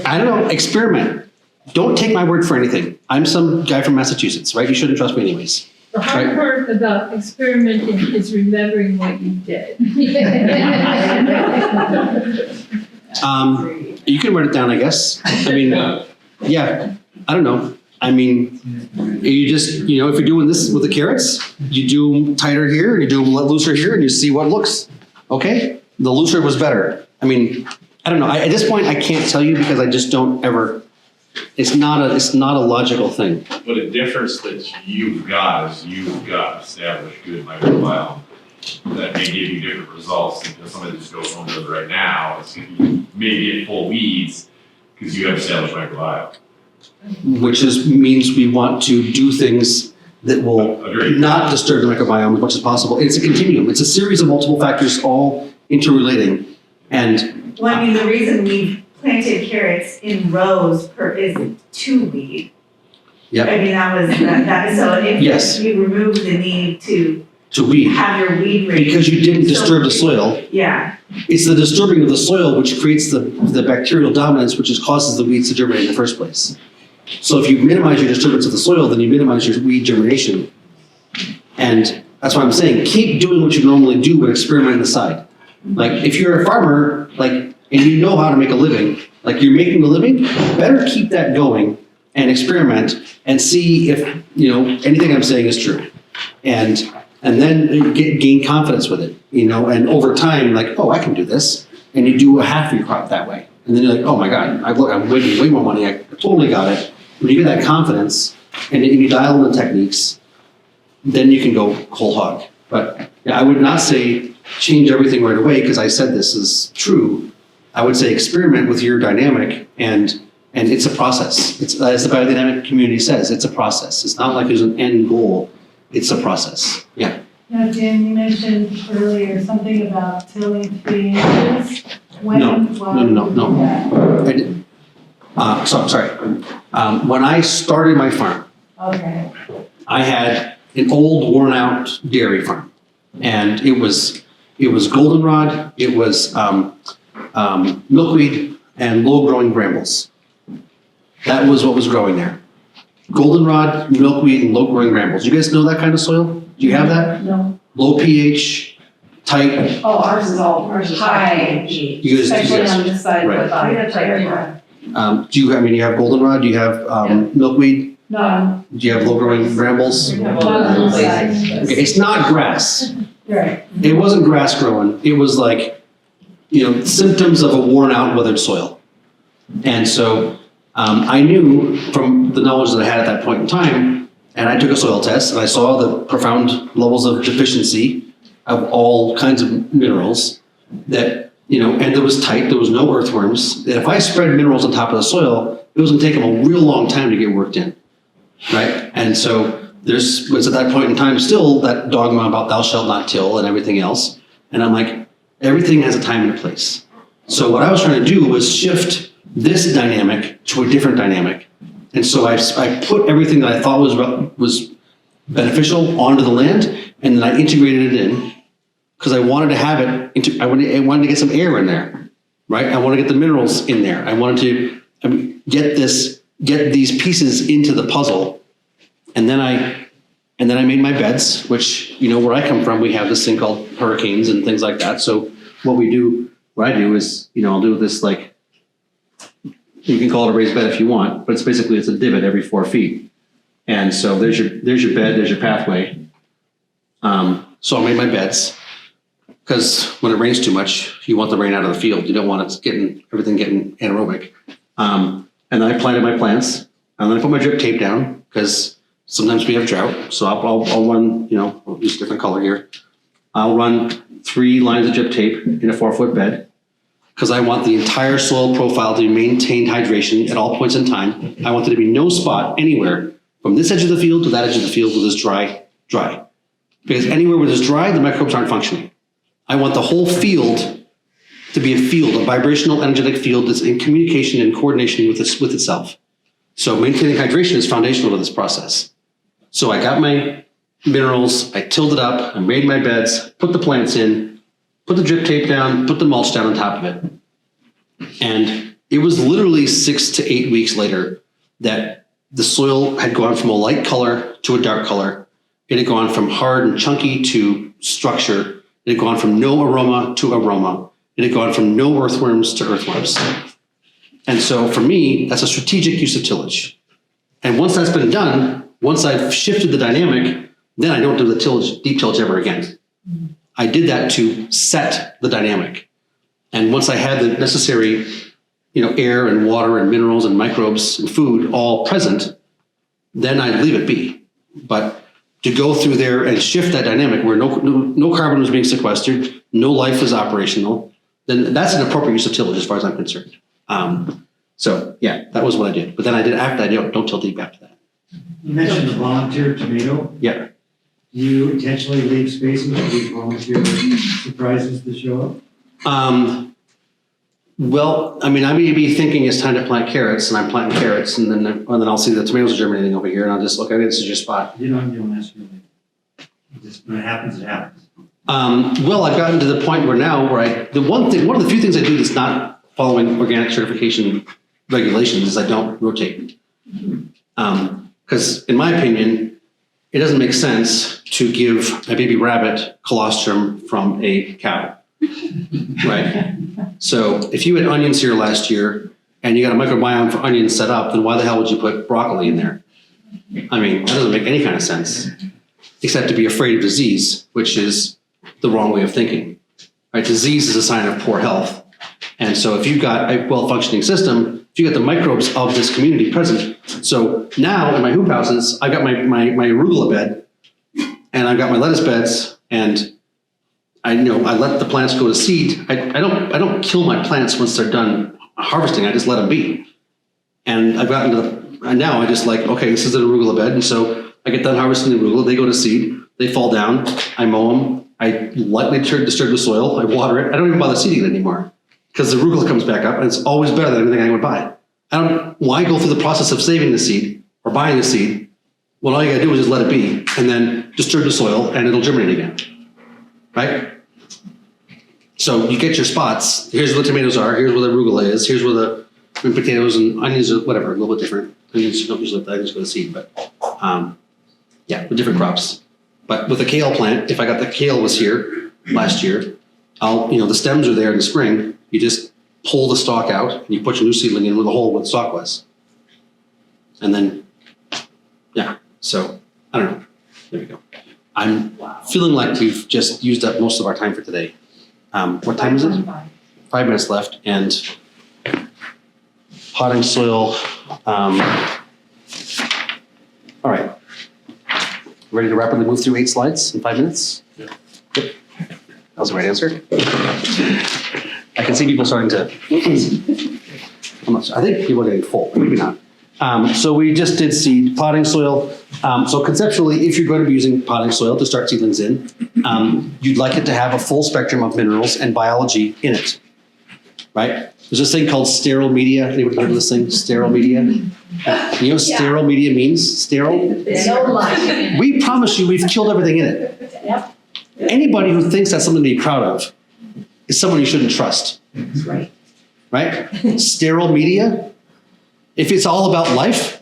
I don't know. Experiment. Don't take my word for anything. I'm some guy from Massachusetts, right? You shouldn't trust me anyways. The hard part about experimenting is remembering what you did. You can write it down, I guess. I mean, yeah, I don't know. I mean, you just, if you're doing this with the carrots, you do them tighter here, and you do them looser here, and you see what looks, okay? The looser was better. I mean, I don't know. At this point, I can't tell you because I just don't ever, it's not a logical thing. But a difference that you've got is you've got established good microbiome that may give you different results than somebody that just goes home does right now. You may get full weeds because you have established microbiome. Which means we want to do things that will not disturb the microbiome as much as possible. It's a continuum. It's a series of multiple factors all interrelating. And Well, I mean, the reason we've planted carrots in rows is to weed. Yep. I mean, that so if you remove the need to weed, have your weed rate. because you didn't disturb the soil. Yeah. It's the disturbing of the soil which creates the bacterial dominance, which causes the weeds to germinate in the first place. So if you minimize your disturbance of the soil, then you minimize your weed germination. And that's why I'm saying keep doing what you normally do, but experiment on the side. Like if you're a farmer, and you know how to make a living, like you're making a living, better keep that going and experiment and see if anything I'm saying is true. And then gain confidence with it, and over time, I can do this, and you do a half of your crop that way, And then you're like, oh my God, I'm making way more money. I totally got it. When you get that confidence and you dial in the techniques, then you can go whole hog. But yeah, I would not say change everything right away because I said this is true. I would say experiment with your dynamic and it's a process. It's as the biodynamic community says, it's a process. It's not like there's an end goal. It's a process. Yeah. Now, Jim, you mentioned earlier something about tilling 3 inches. When? No. I didn't. Sorry. When I started my farm, Okay. I had an old, worn-out dairy farm, and it was goldenrod, it was milkweed, and low-growing brambles. That was what was growing there. Goldenrod, milkweed, and low-growing brambles. You guys know that kind of soil? Do you have that? No. Low pH, tight. Oh, ours is high. You guys, Especially on this side right. with the You have goldenrod? Do you have milkweed? No. Do you have low-growing brambles? Okay, it's not grass. Right. It wasn't grass growing. It was like, symptoms of a worn-out, weathered soil. And so I knew from the knowledge that I had at that point in time, and I took a soil test, and I saw the profound levels of deficiency of all kinds of minerals that, and it was tight, there was no earthworms. And if I spread minerals on top of the soil, it was gonna take them a real long time to get worked in, right? And so was at that point in time still that dogma about thou shalt not till and everything else. And I'm like, everything has a time and a place. So what I was trying to do was shift this dynamic to a different dynamic. And so I put everything that I thought was beneficial onto the land, and then I integrated it in because I wanted to have it, I wanted to get some air in there, right? I want to get the minerals in there. I wanted to get these pieces into the puzzle. And then I made my beds, which, where I come from, we have this thing called hurricanes and things like that. So what I do is, I'll do this like, you can call it a raised bed if you want, but it's a divot every 4 feet. And so there's your bed, there's your pathway. So I made my beds because when it rains too much, you want the rain out of the field. You don't want everything getting anaerobic. And then I planted my plants, and then I put my drip tape down because sometimes we have drought. So I'll run, I'll use a different color here. I'll run 3 lines of drip tape in a 4-foot bed because I want the entire soil profile to maintain hydration at all points in time. I want there to be no spot anywhere from this edge of the field to that edge of the field where there's dry. Because anywhere where there's dry, the microbes aren't functioning. I want the whole field to be a field, a vibrational, energetic field that's in communication and coordination with itself. So maintaining hydration is foundational to this process. So I got my minerals, I tilled it up, I made my beds, put the plants in, put the drip tape down, put the mulch down on top of it. And it was literally 6 to 8 weeks later that the soil had gone from a light color to a dark color. It had gone from hard and chunky to structure. It had gone from no aroma to aroma. It had gone from no earthworms to earthworms. And so for me, that's a strategic use of tillage. And once that's been done, once I've shifted the dynamic, then I don't do the deep tillage ever again. I did that to set the dynamic. And once I had the necessary, air and water and minerals and microbes and food all present, then I'd leave it be. But to go through there and shift that dynamic where no carbon was being sequestered, no life was operational, then that's an appropriate use of tillage as far as I'm concerned. So yeah, that was what I did. But then I did after that, don't till deep after that. You mentioned the volunteer tomato. Yeah. Do you intentionally leave spaces for these volunteer surprises to show up? Well, I may be thinking it's time to plant carrots, and I'm planting carrots, and then I'll see the tomatoes are germinating over here, and I'll just look, okay, this is your spot. You don't necessarily. When it happens, it happens. Well, I've gotten to the point where one of the few things I do that's not following organic certification regulations is I don't rotate. Because in my opinion, it doesn't make sense to give a baby rabbit colostrum from a cow, right? So if you had onions here last year and you got a microbiome for onions set up, then why the hell would you put broccoli in there? That doesn't make any kind of sense, except to be afraid of disease, which is the wrong way of thinking, right? Disease is a sign of poor health. And so if you've got a well-functioning system, if you got the microbes of this community present. So now in my hoop houses, I got my arugula bed, and I've got my lettuce beds, and I let the plants go to seed. I don't kill my plants once they're done harvesting. I just let them be. And I've gotten to and now I just like, okay, this is an arugula bed, and so I get done harvesting the arugula. They go to seed. They fall down. I mow them. I lightly disturb the soil. I water it. I don't even bother seeding it anymore because the arugula comes back up, and it's always better than anything I would buy. Why go through the process of saving the seed or buying the seed when all you gotta do is just let it be and then disturb the soil and it'll germinate again, right? So you get your spots. Here's where the tomatoes are. Here's where the arugula is. Here's where the potatoes and onions are, whatever, a little bit different. Onions don't usually let the onions go to seed, but with different crops. But with a kale plant, if I got the kale was here last year, the stems are there in the spring. You just pull the stalk out and you put your new seedling in where the hole where the stalk was. And then, so I don't know. There we go. I'm feeling like we've just used up most of our time for today. What time is it? 5 minutes left, and potting soil. All right. Ready to rapidly move through 8 slides in 5 minutes? Yeah. Yep. That was the right answer. I can see people starting to. I think people are getting full, maybe not. So we just did seed potting soil. So conceptually, if you're going to be using potting soil to start seedlings in, you'd like it to have a full spectrum of minerals and biology in it, right? There's this thing called sterile media. Anybody heard of this thing? Sterile media? You know what sterile media means? Sterile? We promise you we've killed everything in it. Yep. Anybody who thinks that's something to be proud of is someone you shouldn't trust. That's right. Right? Sterile media? If it's all about life,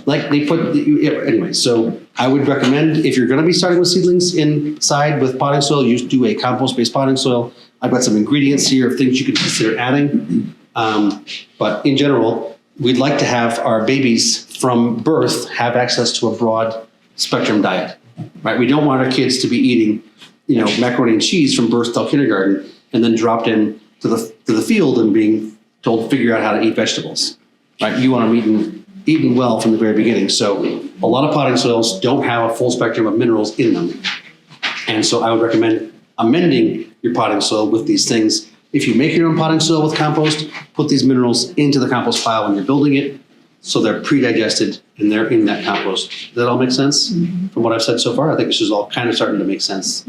like they put, anyway, so I would recommend if you're going to be starting with seedlings inside with potting soil, you do a compost-based potting soil. I've got some ingredients here of things you can consider adding. But in general, we'd like to have our babies from birth have access to a broad spectrum diet, right? We don't want our kids to be eating, macaroni and cheese from birth till kindergarten and then dropped in to the field and being told to figure out how to eat vegetables, right? You want them eaten well from the very beginning. So a lot of potting soils don't have a full spectrum of minerals in them. And so I would recommend amending your potting soil with these things. If you make your own potting soil with compost, put these minerals into the compost pile when you're building it so they're pre-digested and they're in that compost. Does that all make sense from what I've said so far? I think this is all kind of starting to make sense.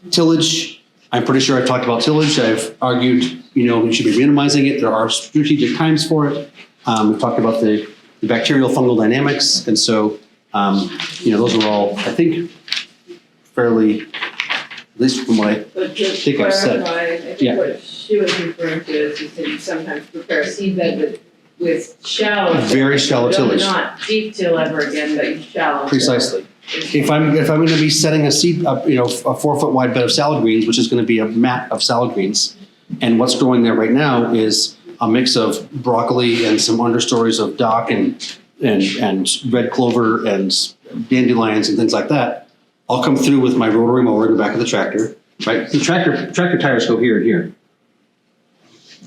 Tillage, I'm pretty sure I've talked about tillage. I've argued, we should be minimizing it. There are strategic times for it. We've talked about the bacterial fungal dynamics. And so, those are all, I think, fairly, at least from what I think I've said. I think what she was referring to is you said you sometimes prepare a seed bed with shallow. Very shallow tillage. Not deep till ever again, but shallow. Precisely. If I'm going to be setting a seed, a 4-foot wide bed of salad greens, which is going to be a mat of salad greens, and what's growing there right now is a mix of broccoli and some understories of dock and red clover and dandelions and things like that. I'll come through with my rotary mower in the back of the tractor, right? The tractor tires go here and here.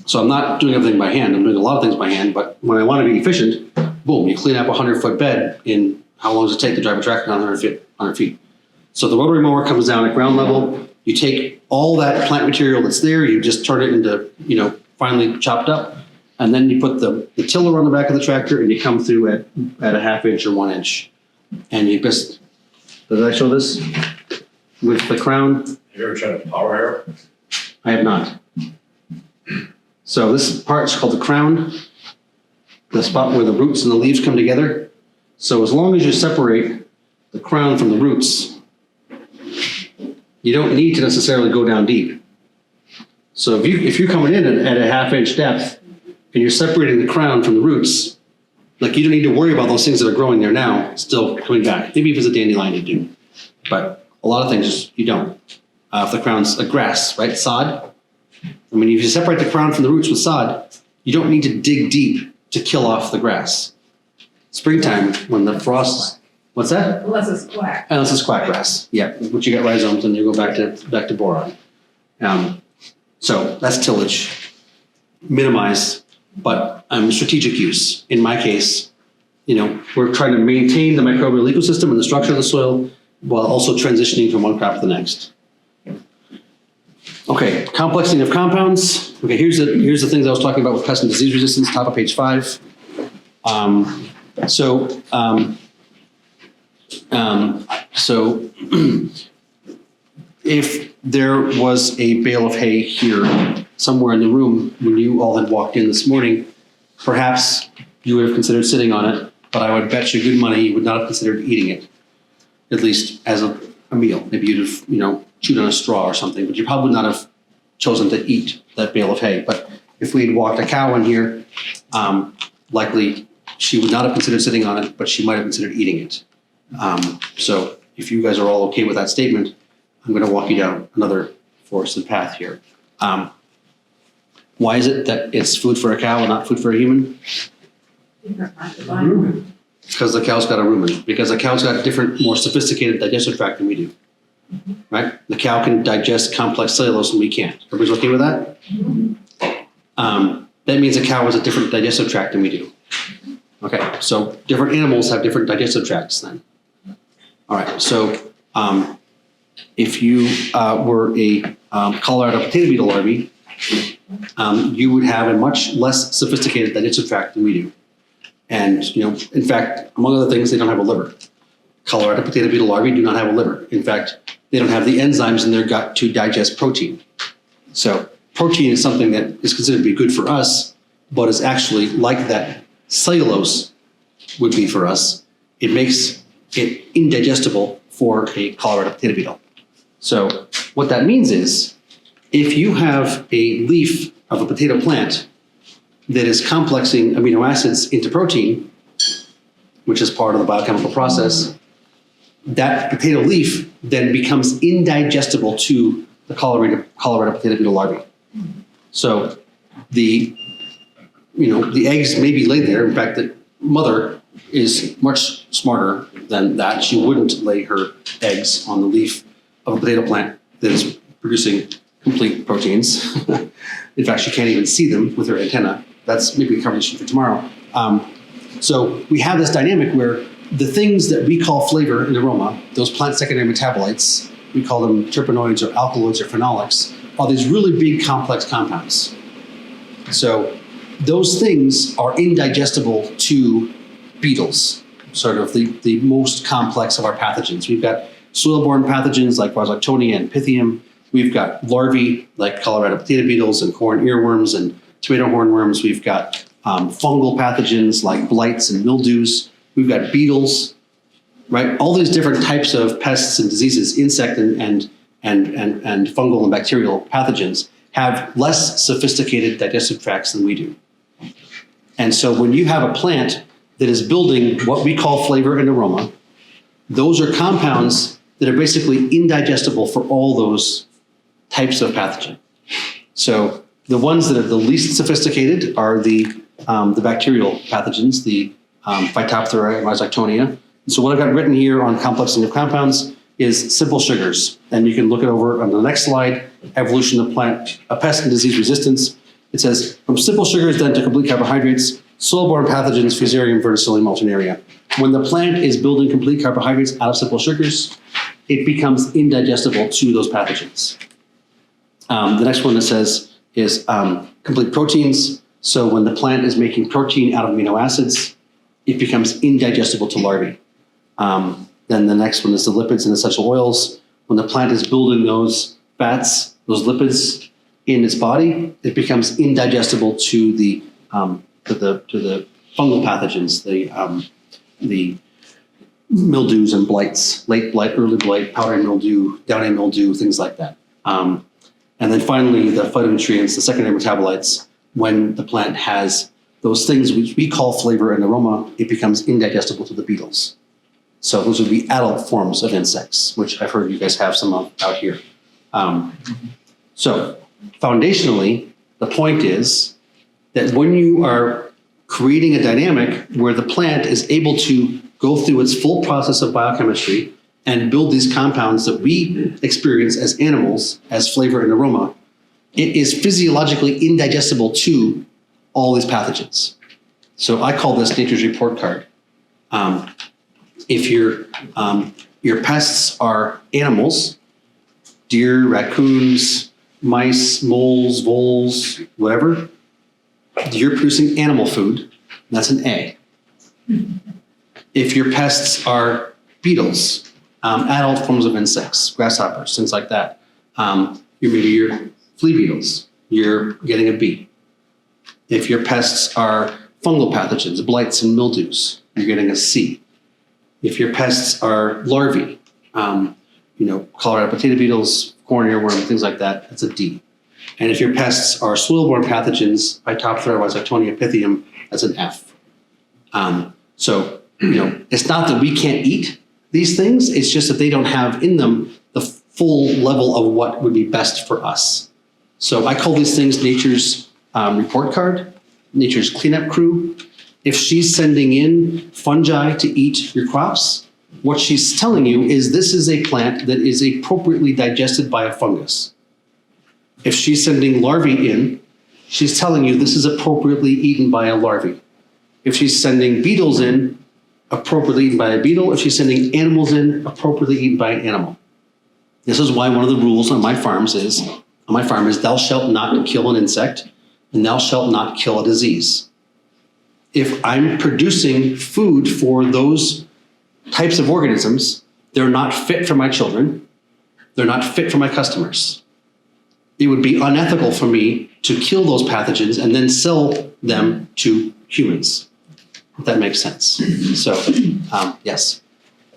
So I'm not doing everything by hand. I'm doing a lot of things by hand, but when I want to be efficient, boom, you clean up a 100-foot bed in how long does it take to drive a tractor down 100 feet? So the rotary mower comes down at ground level. You take all that plant material that's there, you just turn it into, finely chopped up, and then you put the tiller on the back of the tractor and you come through at a 1/2 inch or 1 inch. And you just, did I show this with the crown? Have you ever tried a power harrow? I have not. So this part is called the crown, the spot where the roots and the leaves come together. So as long as you separate the crown from the roots, you don't need to necessarily go down deep. So if you're coming in at a 1/2 inch depth and you're separating the crown from the roots, like you don't need to worry about those things that are growing there now still coming back. Maybe if it's a dandelion you do, but a lot of things you don't. If the crown's a grass, right, sod. I mean, if you separate the crown from the roots with sod, you don't need to dig deep to kill off the grass. Springtime, when the frost, what's that? Unless it's quack. Unless it's quack grass, yeah, which you got rhizomes and you go back to boron. So that's tillage, minimized, but strategic use. In my case, we're trying to maintain the microbial ecosystem and the structure of the soil while also transitioning from one crop to the next. Okay, complexing of compounds. Okay, here's the things I was talking about with pest and disease resistance, top of page 5. So if there was a bale of hay here somewhere in the room when you all had walked in this morning, perhaps you would have considered sitting on it, but I would bet you good money you would not have considered eating it, at least as a meal. Maybe you'd have, chewed on a straw or something, but you probably would not have chosen to eat that bale of hay. But if we had walked a cow in here, likely she would not have considered sitting on it, but she might have considered eating it. So if you guys are all okay with that statement, I'm going to walk you down another forested path here. Why is it that it's food for a cow and not food for a human? Because the cow's got a rumen. Because the cow's got a different, more sophisticated digestive tract than we do. Right? The cow can digest complex cellulose and we can't. Everybody's okay with that? That means a cow has a different digestive tract than we do. Okay, so different animals have different digestive tracts then. All right, so if you were a Colorado potato beetle larvae, you would have a much less sophisticated digestive tract than we do. And, in fact, among other things, they don't have a liver. Colorado potato beetle larvae do not have a liver. In fact, they don't have the enzymes in their gut to digest protein. So protein is something that is considered to be good for us, but is actually like that cellulose would be for us. It makes it indigestible for a Colorado potato beetle. So what that means is, if you have a leaf of a potato plant that is complexing amino acids into protein, which is part of the biochemical process, that potato leaf then becomes indigestible to the Colorado potato beetle larvae. So the eggs may be laid there. In fact, the mother is much smarter than that. She wouldn't lay her eggs on the leaf of a potato plant that is producing complete proteins. In fact, she can't even see them with her antenna. That's maybe a conversation for tomorrow. So we have this dynamic where the things that we call flavor and aroma, those plant secondary metabolites, we call them terpenoids or alkaloids or phenolics, are these really big complex compounds. So those things are indigestible to beetles, sort of the most complex of our pathogens. We've got soil-borne pathogens like Rhizoctonia and Pythium. We've got larvae like Colorado potato beetles and corn earworms and tomato hornworms. We've got fungal pathogens like blights and mildews. We've got beetles, right? All these different types of pests and diseases, insect and fungal and bacterial pathogens have less sophisticated digestive tracts than we do. And so when you have a plant that is building what we call flavor and aroma, those are compounds that are basically indigestible for all those types of pathogen. So the ones that are the least sophisticated are the bacterial pathogens, the Phytophthora and Rhizoctonia. And so what I've got written here on complexing of compounds is simple sugars. And you can look it over on the next slide, evolution of plant, pest and disease resistance. It says, from simple sugars then to complete carbohydrates, soil-borne pathogens, Fusarium, Verticillium, Alternaria. When the plant is building complete carbohydrates out of simple sugars, it becomes indigestible to those pathogens. The next one that says is complete proteins. So when the plant is making protein out of amino acids, it becomes indigestible to larvae. Then the next one is the lipids and essential oils. When the plant is building those fats, those lipids in its body, it becomes indigestible to the fungal pathogens, the mildews and blights, late blight, early blight, powdery mildew, downy mildew, things like that. And then finally, the phytonutrients, the secondary metabolites, when the plant has those things which we call flavor and aroma, it becomes indigestible to the beetles. So those would be adult forms of insects, which I've heard you guys have some of out here. So foundationally, the point is that when you are creating a dynamic where the plant is able to go through its full process of biochemistry and build these compounds that we experience as animals as flavor and aroma, it is physiologically indigestible to all these pathogens. So I call this nature's report card. If your pests are animals, deer, raccoons, mice, moles, voles, whatever, you're producing animal food, that's an A. If your pests are beetles, adult forms of insects, grasshoppers, things like that, maybe your flea beetles, you're getting a B. If your pests are fungal pathogens, blights and mildews, you're getting a C. If your pests are larvae, Colorado potato beetles, corn earworm, things like that, that's a D. And if your pests are soil-borne pathogens, Phytophthora, Rhizoctonia, Pythium, that's an F. So it's not that we can't eat these things, it's just that they don't have in them the full level of what would be best for us. So I call these things nature's report card, nature's cleanup crew. If she's sending in fungi to eat your crops, what she's telling you is this is a plant that is appropriately digested by a fungus. If she's sending larvae in, she's telling you this is appropriately eaten by a larvae. If she's sending beetles in, appropriately eaten by a beetle. If she's sending animals in, appropriately eaten by an animal. This is why one of the rules on my farm is thou shalt not kill an insect and thou shalt not kill a disease. If I'm producing food for those types of organisms, they're not fit for my children, they're not fit for my customers. It would be unethical for me to kill those pathogens and then sell them to humans, if that makes sense. So, yes.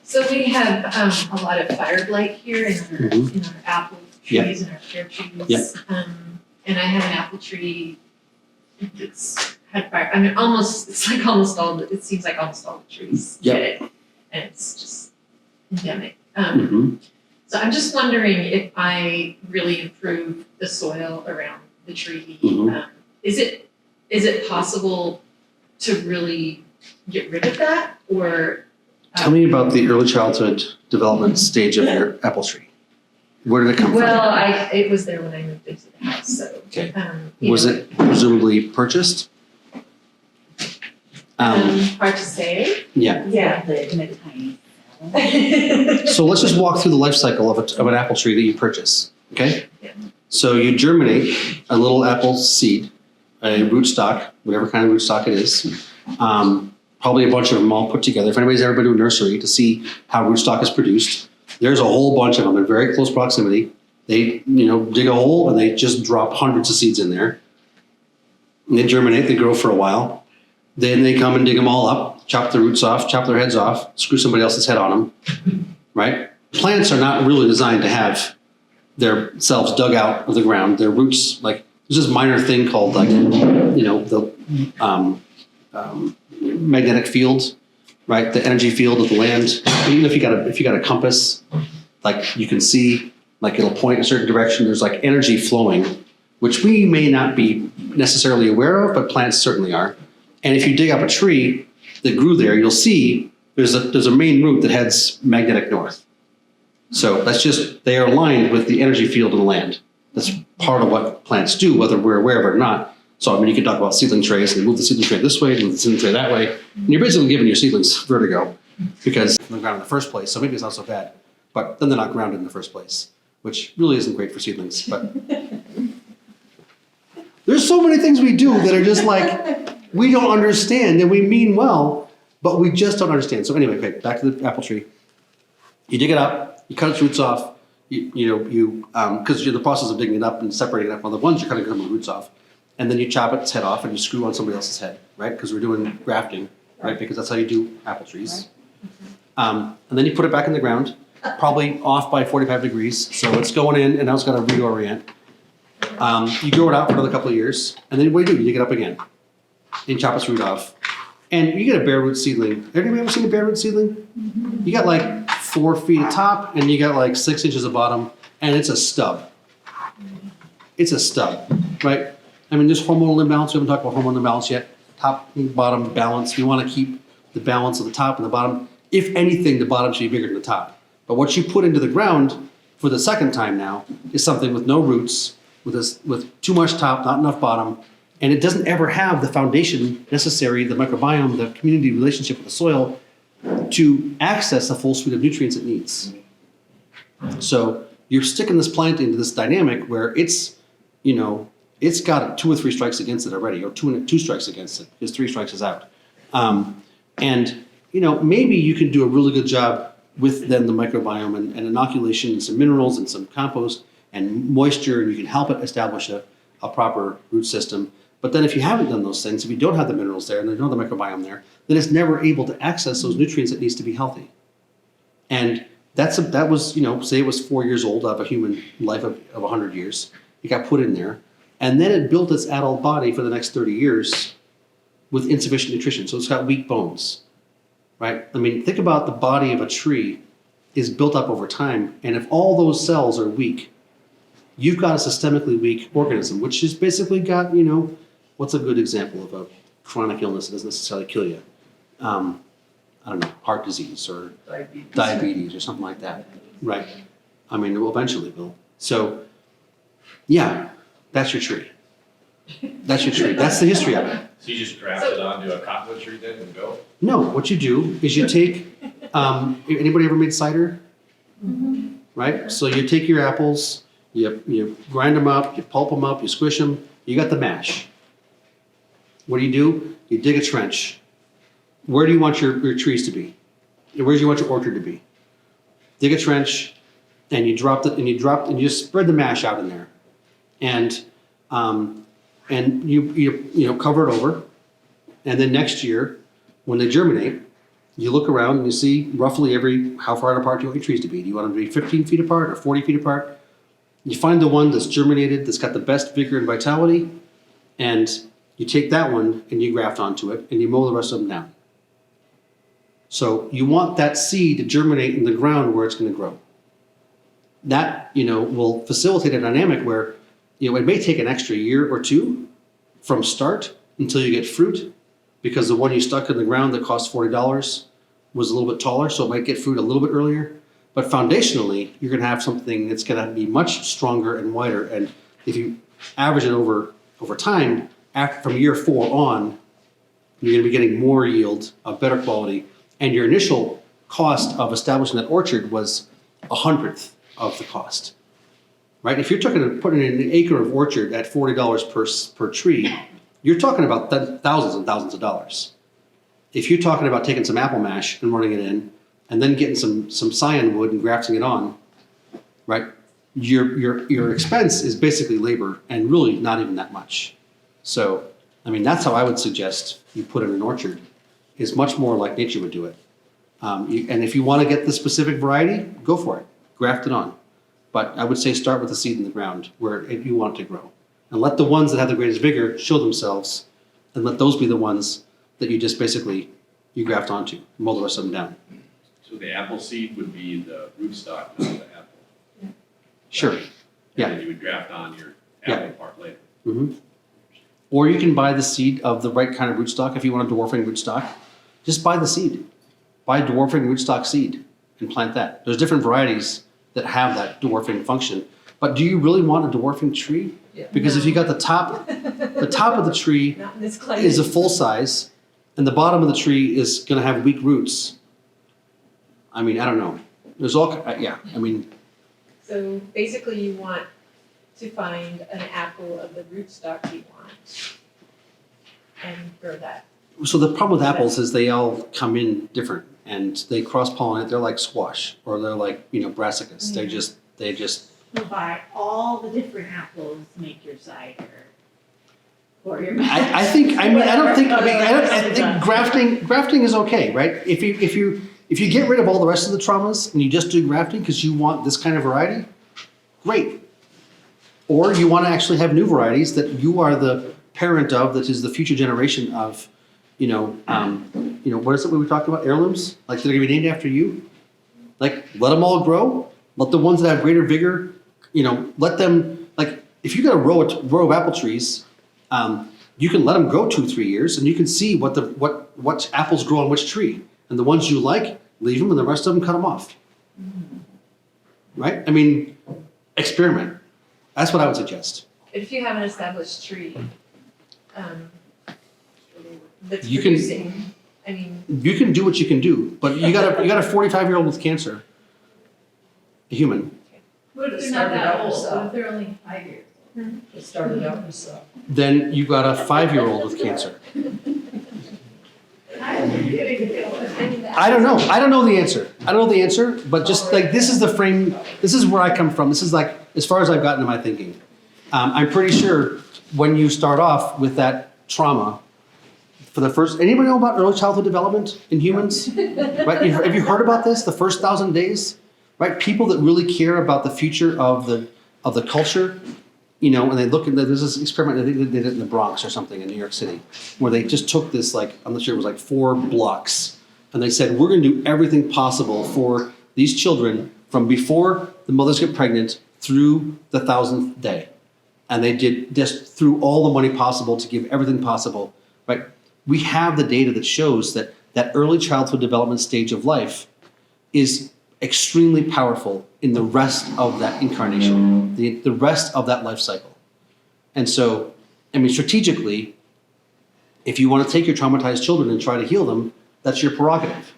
So we have a lot of fire blight here in our apple trees and our pear trees. Yep. And I have an apple tree that's had fire. I mean, it seems like almost all the trees get it. And it's just endemic. So I'm just wondering if I really improve the soil around the tree, is it possible to really get rid of that, or? Tell me about the early childhood development stage of your apple tree. Where did it come from? Well, it was there when I moved into the house, so. Okay. Was it presumably purchased? Hard to say. Yeah. Yeah, the tiny. So let's just walk through the life cycle of an apple tree that you purchase, okay? Yeah. So you germinate a little apple seed, a rootstock, whatever kind of rootstock it is. Probably a bunch of them all put together. If anybody's ever been to a nursery to see how rootstock is produced, there's a whole bunch of them in very close proximity. They, dig a hole and they just drop hundreds of seeds in there. And they germinate, they grow for a while. Then they come and dig them all up, chop the roots off, chop their heads off, screw somebody else's head on them, right? Plants are not really designed to have their selves dug out of the ground. Their roots, there's this minor thing called the magnetic field, right? The energy field of the land. Even if you got a compass, you can see, it'll point a certain direction. There's energy flowing, which we may not be necessarily aware of, but plants certainly are. And if you dig up a tree that grew there, you'll see there's a main root that heads magnetic north. So they are aligned with the energy field of the land. That's part of what plants do, whether we're aware of it or not. So, you can talk about seedling trays, and move the seedling tray this way, move the seedling tray that way, and you're basically giving your seedlings vertigo because they're grounded in the first place, so maybe it's not so bad. But then they're not grounded in the first place, which really isn't great for seedlings. But there's so many things we do that are just we don't understand, and we mean well, but we just don't understand. So anyway, okay, back to the apple tree. You dig it up, you cut its roots off, because you're in the process of digging it up and separating it up from the ones you're cutting the roots off. And then you chop its head off and you screw on somebody else's head, right? Because we're doing grafting, right? Because that's how you do apple trees. And then you put it back in the ground, probably off by 45 degrees. So it's going in and now it's got to reorient. You grow it out for another couple of years. And then what do? You dig it up again. And you chop its root off. And you get a bare root seedling. Anybody ever seen a bare root seedling? You got 4 feet at top and you got 6 inches at bottom. And it's a stub. It's a stub, right? There's hormonal imbalance. We haven't talked about hormonal imbalance yet. Top and bottom balance. We want to keep the balance of the top and the bottom. If anything, the bottom should be bigger than the top. But what you put into the ground for the second time now is something with no roots, with too much top, not enough bottom, and it doesn't ever have the foundation necessary, the microbiome, the community relationship with the soil, to access the full suite of nutrients it needs. So you're sticking this plant into this dynamic where it's got 2 or 3 strikes against it already, or two strikes against it, because 3 strikes is out. And maybe you can do a really good job with then the microbiome and inoculation and some minerals and some compost and moisture, and you can help it establish a proper root system. But then if you haven't done those things, if you don't have the minerals there and there's no the microbiome there, then it's never able to access those nutrients it needs to be healthy. And that was, say it was 4 years old of a human life of 100 years. It got put in there. And then it built its adult body for the next 30 years with insufficient nutrition. So it's got weak bones, right? I mean, think about the body of a tree is built up over time. And if all those cells are weak, you've got a systemically weak organism, which has basically got, what's a good example of a chronic illness that doesn't necessarily kill you? I don't know, heart disease or diabetes or something like that, right? I mean, it will eventually will. So, yeah, that's your tree. That's your tree. That's the history of it. So you just graft it onto a cottonwood tree then and go? No, what you do is you take, anybody ever made cider? Mm-hmm. Right? So you take your apples, you grind them up, you pulp them up, you squish them, you got the mash. What do? You dig a trench. Where do you want your trees to be? Where do you want your orchard to be? Dig a trench, and you drop it, and you just spread the mash out in there, and you cover it over, and then next year, when they germinate, you look around and you see roughly how far apart do you want your trees to be? Do you want them to be 15 feet apart or 40 feet apart? You find the one that's germinated, that's got the best vigor and vitality, and you take that one and you graft onto it, and you mow the rest of them down. So you want that seed to germinate in the ground where it's going to grow. That, will facilitate a dynamic where, it may take an extra year or 2 from start until you get fruit, because the one you stuck in the ground that cost $40 was a little bit taller, so it might get fruit a little bit earlier. But foundationally, you're going to have something that's going to be much stronger and wider. And if you average it over time, from year 4 on, you're going to be getting more yield of better quality. And your initial cost of establishing that orchard was 1/100th of the cost, right? If you're putting in an acre of orchard at $40 per tree, you're talking about thousands and thousands of dollars. If you're talking about taking some apple mash and running it in, and then getting some cyan wood and grafting it on, right? Your expense is basically labor and really not even that much. So, that's how I would suggest you put in an orchard. Is much more like nature would do it. And if you want to get the specific variety, go for it. Graft it on. But I would say start with the seed in the ground where you want it to grow. And let the ones that have the greatest vigor show themselves, and let those be the ones that you just basically, you graft onto, and mow the rest of them down. So the apple seed would be the rootstock, not the apple. Sure. Yeah. And then you would graft on your apple part later. Mm-hmm. Or you can buy the seed of the right kind of rootstock if you want a dwarfing rootstock. Just buy the seed. Buy dwarfing rootstock seed and plant that. There's different varieties that have that dwarfing function. But do you really want a dwarfing tree? Yeah. Because if you got the top of the tree Not in this climate. is a full size, and the bottom of the tree is going to have weak roots. I don't know. There's all, So basically you want to find an apple of the rootstock you want and grow that. So the problem with apples is they all come in different, and they cross-pollinate. They're like squash, or they're like, brassicas. They just. You buy all the different apples, make your cider. Or your I think grafting is okay, right? If you get rid of all the rest of the traumas and you just do grafting because you want this kind of variety, great. Or you want to actually have new varieties that you are the parent of, that is the future generation of, what is it we were talking about? Heirlooms? Like they're going to be named after you? Like, let them all grow. Let the ones that have greater vigor, let them, like, if you got a row of apple trees, you can let them grow 2-3 years, and you can see what apples grow on which tree. And the ones you like, leave them, and the rest of them, cut them off. Right? Experiment. That's what I would suggest. if you have an established tree, that's You can- producing, I mean, You can do what you can do, but you got a 45-year-old with cancer, a human. What if they're not Started that out old, yourself. what if they're only 5 years? It started out yourself. Then you got a 5-year-old with cancer. I don't know. I don't know the answer. I don't know the answer, but just like this is the frame. This is where I come from. This is like as far as I've gotten in my thinking. I'm pretty sure when you start off with that trauma, for the first, anybody know about early childhood development in humans? Right? Have you heard about this? The first 1,000 days, right? People that really care about the future of the culture, you know, and they look at there's this experiment. I think they did it in the Bronx or something in New York City, where they just took this like I'm not sure it was like 4 blocks, and they said we're going to do everything possible for these children from before the mothers get pregnant through the 1,000th day, and they did just threw all the money possible to give everything possible, right? We have the data that shows that that early childhood development stage of life is extremely powerful in the rest of that incarnation, the rest of that life cycle. And so, I mean, strategically, if you want to take your traumatized children and try to heal them, that's your prerogative.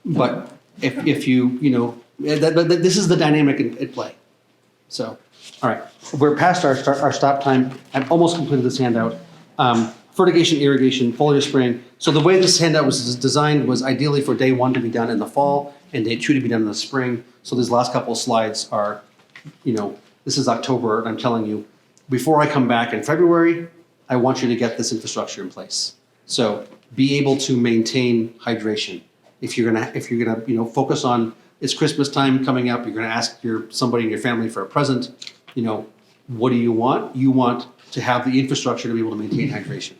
But if you know, this is the dynamic at play. So, all right, we're past our stop time. I've almost completed this handout. Fertigation, irrigation, foliar spraying. So the way this handout was designed was ideally for day 1 to be done in the fall and day 2 to be done in the spring. So these last couple of slides are, you know, this is October, and I'm telling you, before I come back in February, I want you to get this infrastructure in place. So be able to maintain hydration. If you're gonna, you know, focus on it's Christmas time coming up, you're gonna ask somebody in your family for a present. You know, what do you want? You want to have the infrastructure to be able to maintain hydration.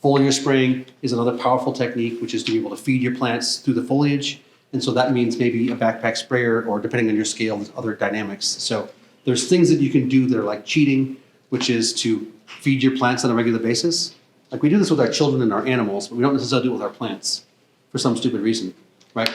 Foliar spraying is another powerful technique, which is to be able to feed your plants through the foliage. And so that means maybe a backpack sprayer, or depending on your scale, there's other dynamics. So there's things that you can do that are like cheating, which is to feed your plants on a regular basis. Like we do this with our children and our animals, but we don't necessarily do it with our plants for some stupid reason, right?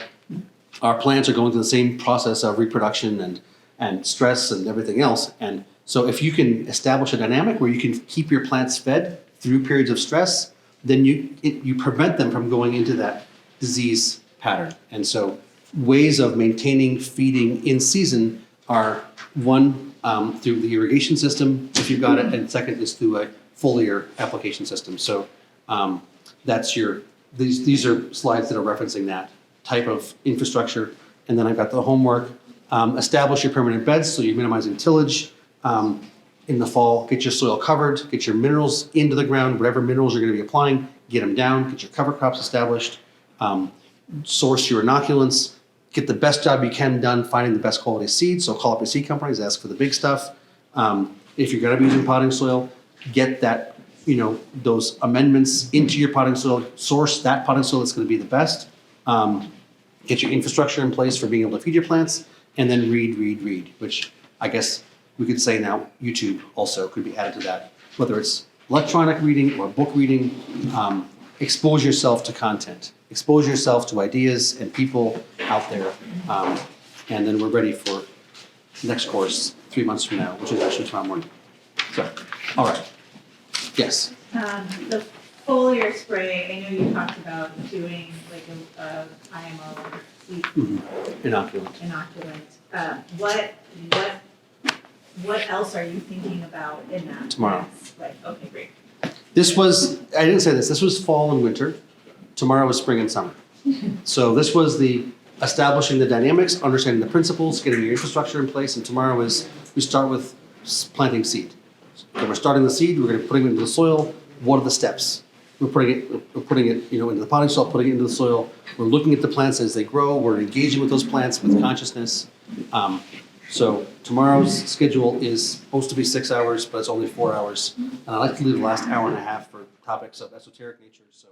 Our plants are going through the same process of reproduction and stress and everything else. And so if you can establish a dynamic where you can keep your plants fed through periods of stress, then you prevent them from going into that disease pattern. And so ways of maintaining feeding in season are one, through the irrigation system, if you've got it, and second is through a foliar application system. So that's these are slides that are referencing that type of infrastructure. And then I've got the homework, establish your permanent beds so you're minimizing tillage. In the fall, get your soil covered, get your minerals into the ground, whatever minerals you're going to be applying, get them down, get your cover crops established, source your inoculants, get the best job you can done finding the best quality seeds. So call up your seed companies, ask for the big stuff. If you're going to be using potting soil, get that, you know, those amendments into your potting soil, source that potting soil that's going to be the best. Get your infrastructure in place for being able to feed your plants, and then read, which I guess we could say now YouTube also could be added to that. Whether it's electronic reading or book reading, expose yourself to content, expose yourself to ideas and people out there. And then we're ready for next course 3 months from now, which is actually tomorrow morning. So, all right. Yes. The foliar spray, I know you talked about doing like a IMO seed inoculant. What else are you thinking about in that? Tomorrow. Like, okay, great. I didn't say this was fall and winter. Tomorrow is spring and summer. So this was the establishing the dynamics, understanding the principles, getting your infrastructure in place, and tomorrow is we start with planting seed. So we're starting the seed, we're going to put it into the soil. What are the steps? We're putting it, you know, into the potting soil, putting it into the soil. We're looking at the plants as they grow. We're engaging with those plants with consciousness. So tomorrow's schedule is supposed to be 6 hours, but it's only 4 hours. And I like to leave the last hour and a half for topics of esoteric nature. So